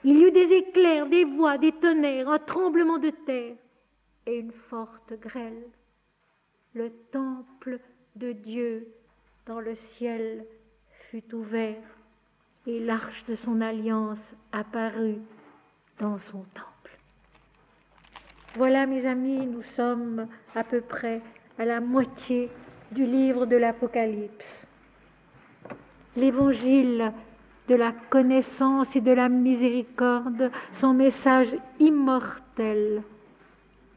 Speaker 1: Il y eut des éclairs, des voix, des tonnerres, un tremblement de terre et une forte grêle. Le temple de Dieu dans le ciel fut ouvert et l'arche de son alliance apparut dans son temple. Voilà, mes amis, nous sommes à peu près à la moitié du livre de l'Apocalypse. L'évangile de la connaissance et de la miséricorde, son message immortel,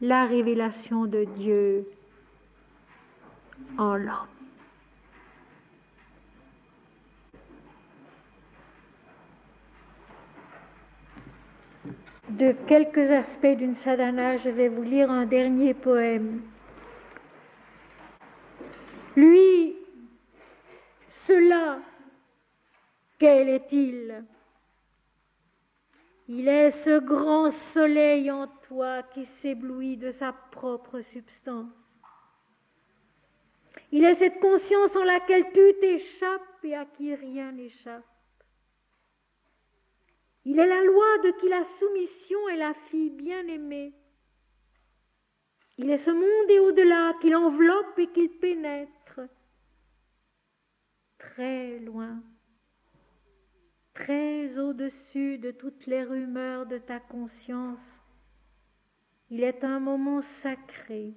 Speaker 1: la révélation de Dieu en l'homme. De quelques aspects d'une sadhana, je vais vous lire un dernier poème. Lui, cela, quel est-il? Il est ce grand soleil en toi qui s'éblouit de sa propre substance. Il est cette conscience en laquelle tout échappe et à qui rien n'échappe. Il est la loi de qui la soumission est la fille bien-aimée. Il est ce monde et au-delà qu'il enveloppe et qu'il pénètre. Très loin, très au-dessus de toutes les rumeurs de ta conscience, il est un moment sacré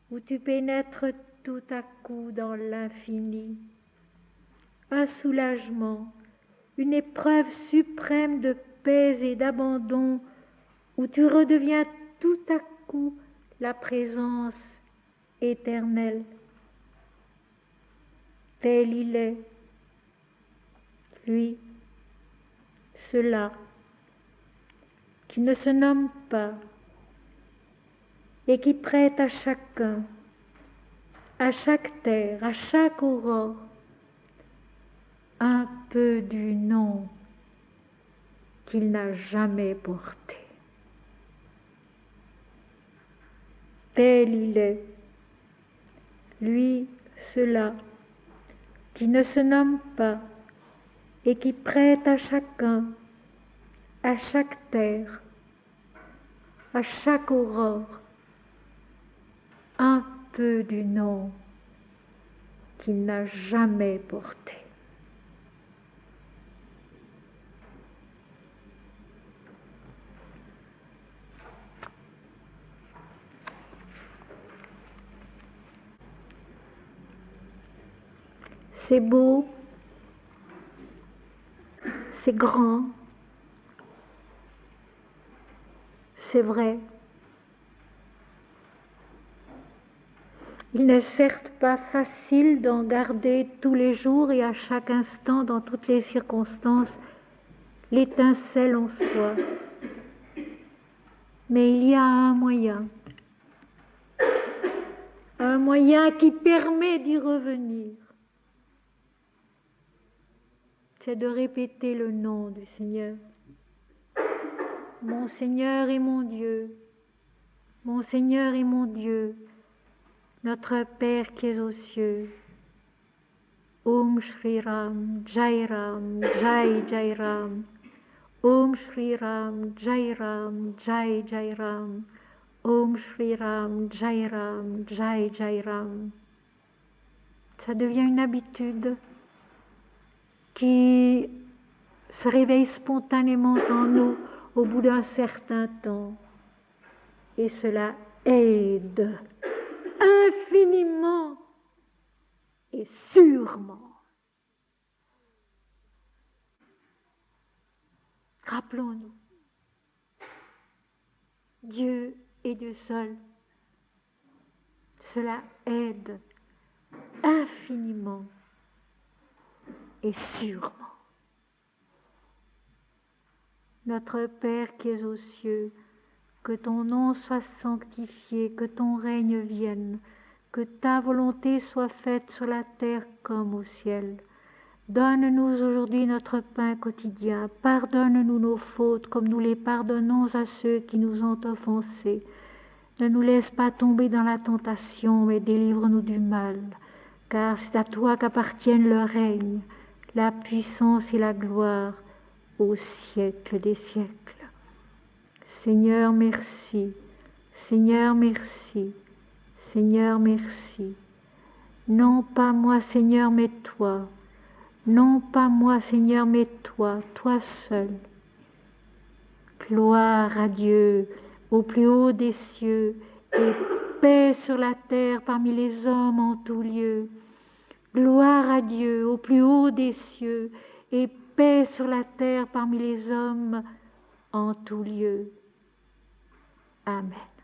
Speaker 1: où tu pénètres tout à coup dans l'infini. Un soulagement, une épreuve suprême de paix et d'abandon où tu redeviens tout à coup la présence éternelle. Tel il est, lui, cela, qui ne se nomme pas et qui prête à chacun, à chaque terre, à chaque aurore, un peu du nom qu'il n'a jamais porté. Tel il est, lui, cela, qui ne se nomme pas et qui prête à chacun, à chaque terre, à chaque aurore, un peu du nom qu'il n'a jamais porté. C'est beau, c'est grand, c'est vrai. Il n'est certes pas facile d'en garder tous les jours et à chaque instant, dans toutes les circonstances, l'étincelle en soi. Mais il y a un moyen qui permet d'y revenir. C'est de répéter le nom du Seigneur. Mon Seigneur et mon Dieu, mon Seigneur et mon Dieu, notre Père qui es aux cieux. Om Shri Ram, Jai Ram, Jai Jai Ram. Om Shri Ram, Jai Ram, Jai Jai Ram. Om Shri Ram, Jai Ram, Jai Jai Ram. Ça devient une habitude qui se réveille spontanément en nous au bout d'un certain temps. Et cela aide infiniment et sûrement. Rappelons-nous, Dieu et Dieu seul, cela aide infiniment et sûrement. Notre Père qui es aux cieux, que ton nom soit sanctifié, que ton règne vienne, que ta volonté soit faite sur la terre comme au ciel. Donne-nous aujourd'hui notre pain quotidien. Pardonne-nous nos fautes comme nous les pardonnons à ceux qui nous ont offensés. Ne nous laisse pas tomber dans la tentation, mais délivre-nous du mal. Car c'est à toi qu'appartiennent le règne, la puissance et la gloire au siècle des siècles. Seigneur, merci. Seigneur, merci. Seigneur, merci. Non pas moi, Seigneur, mais toi. Non pas moi, Seigneur, mais toi, toi seul. Gloire à Dieu au plus haut des cieux et paix sur la terre parmi les hommes en tout lieu. Gloire à Dieu au plus haut des cieux et paix sur la terre parmi les hommes en tout lieu. Amen.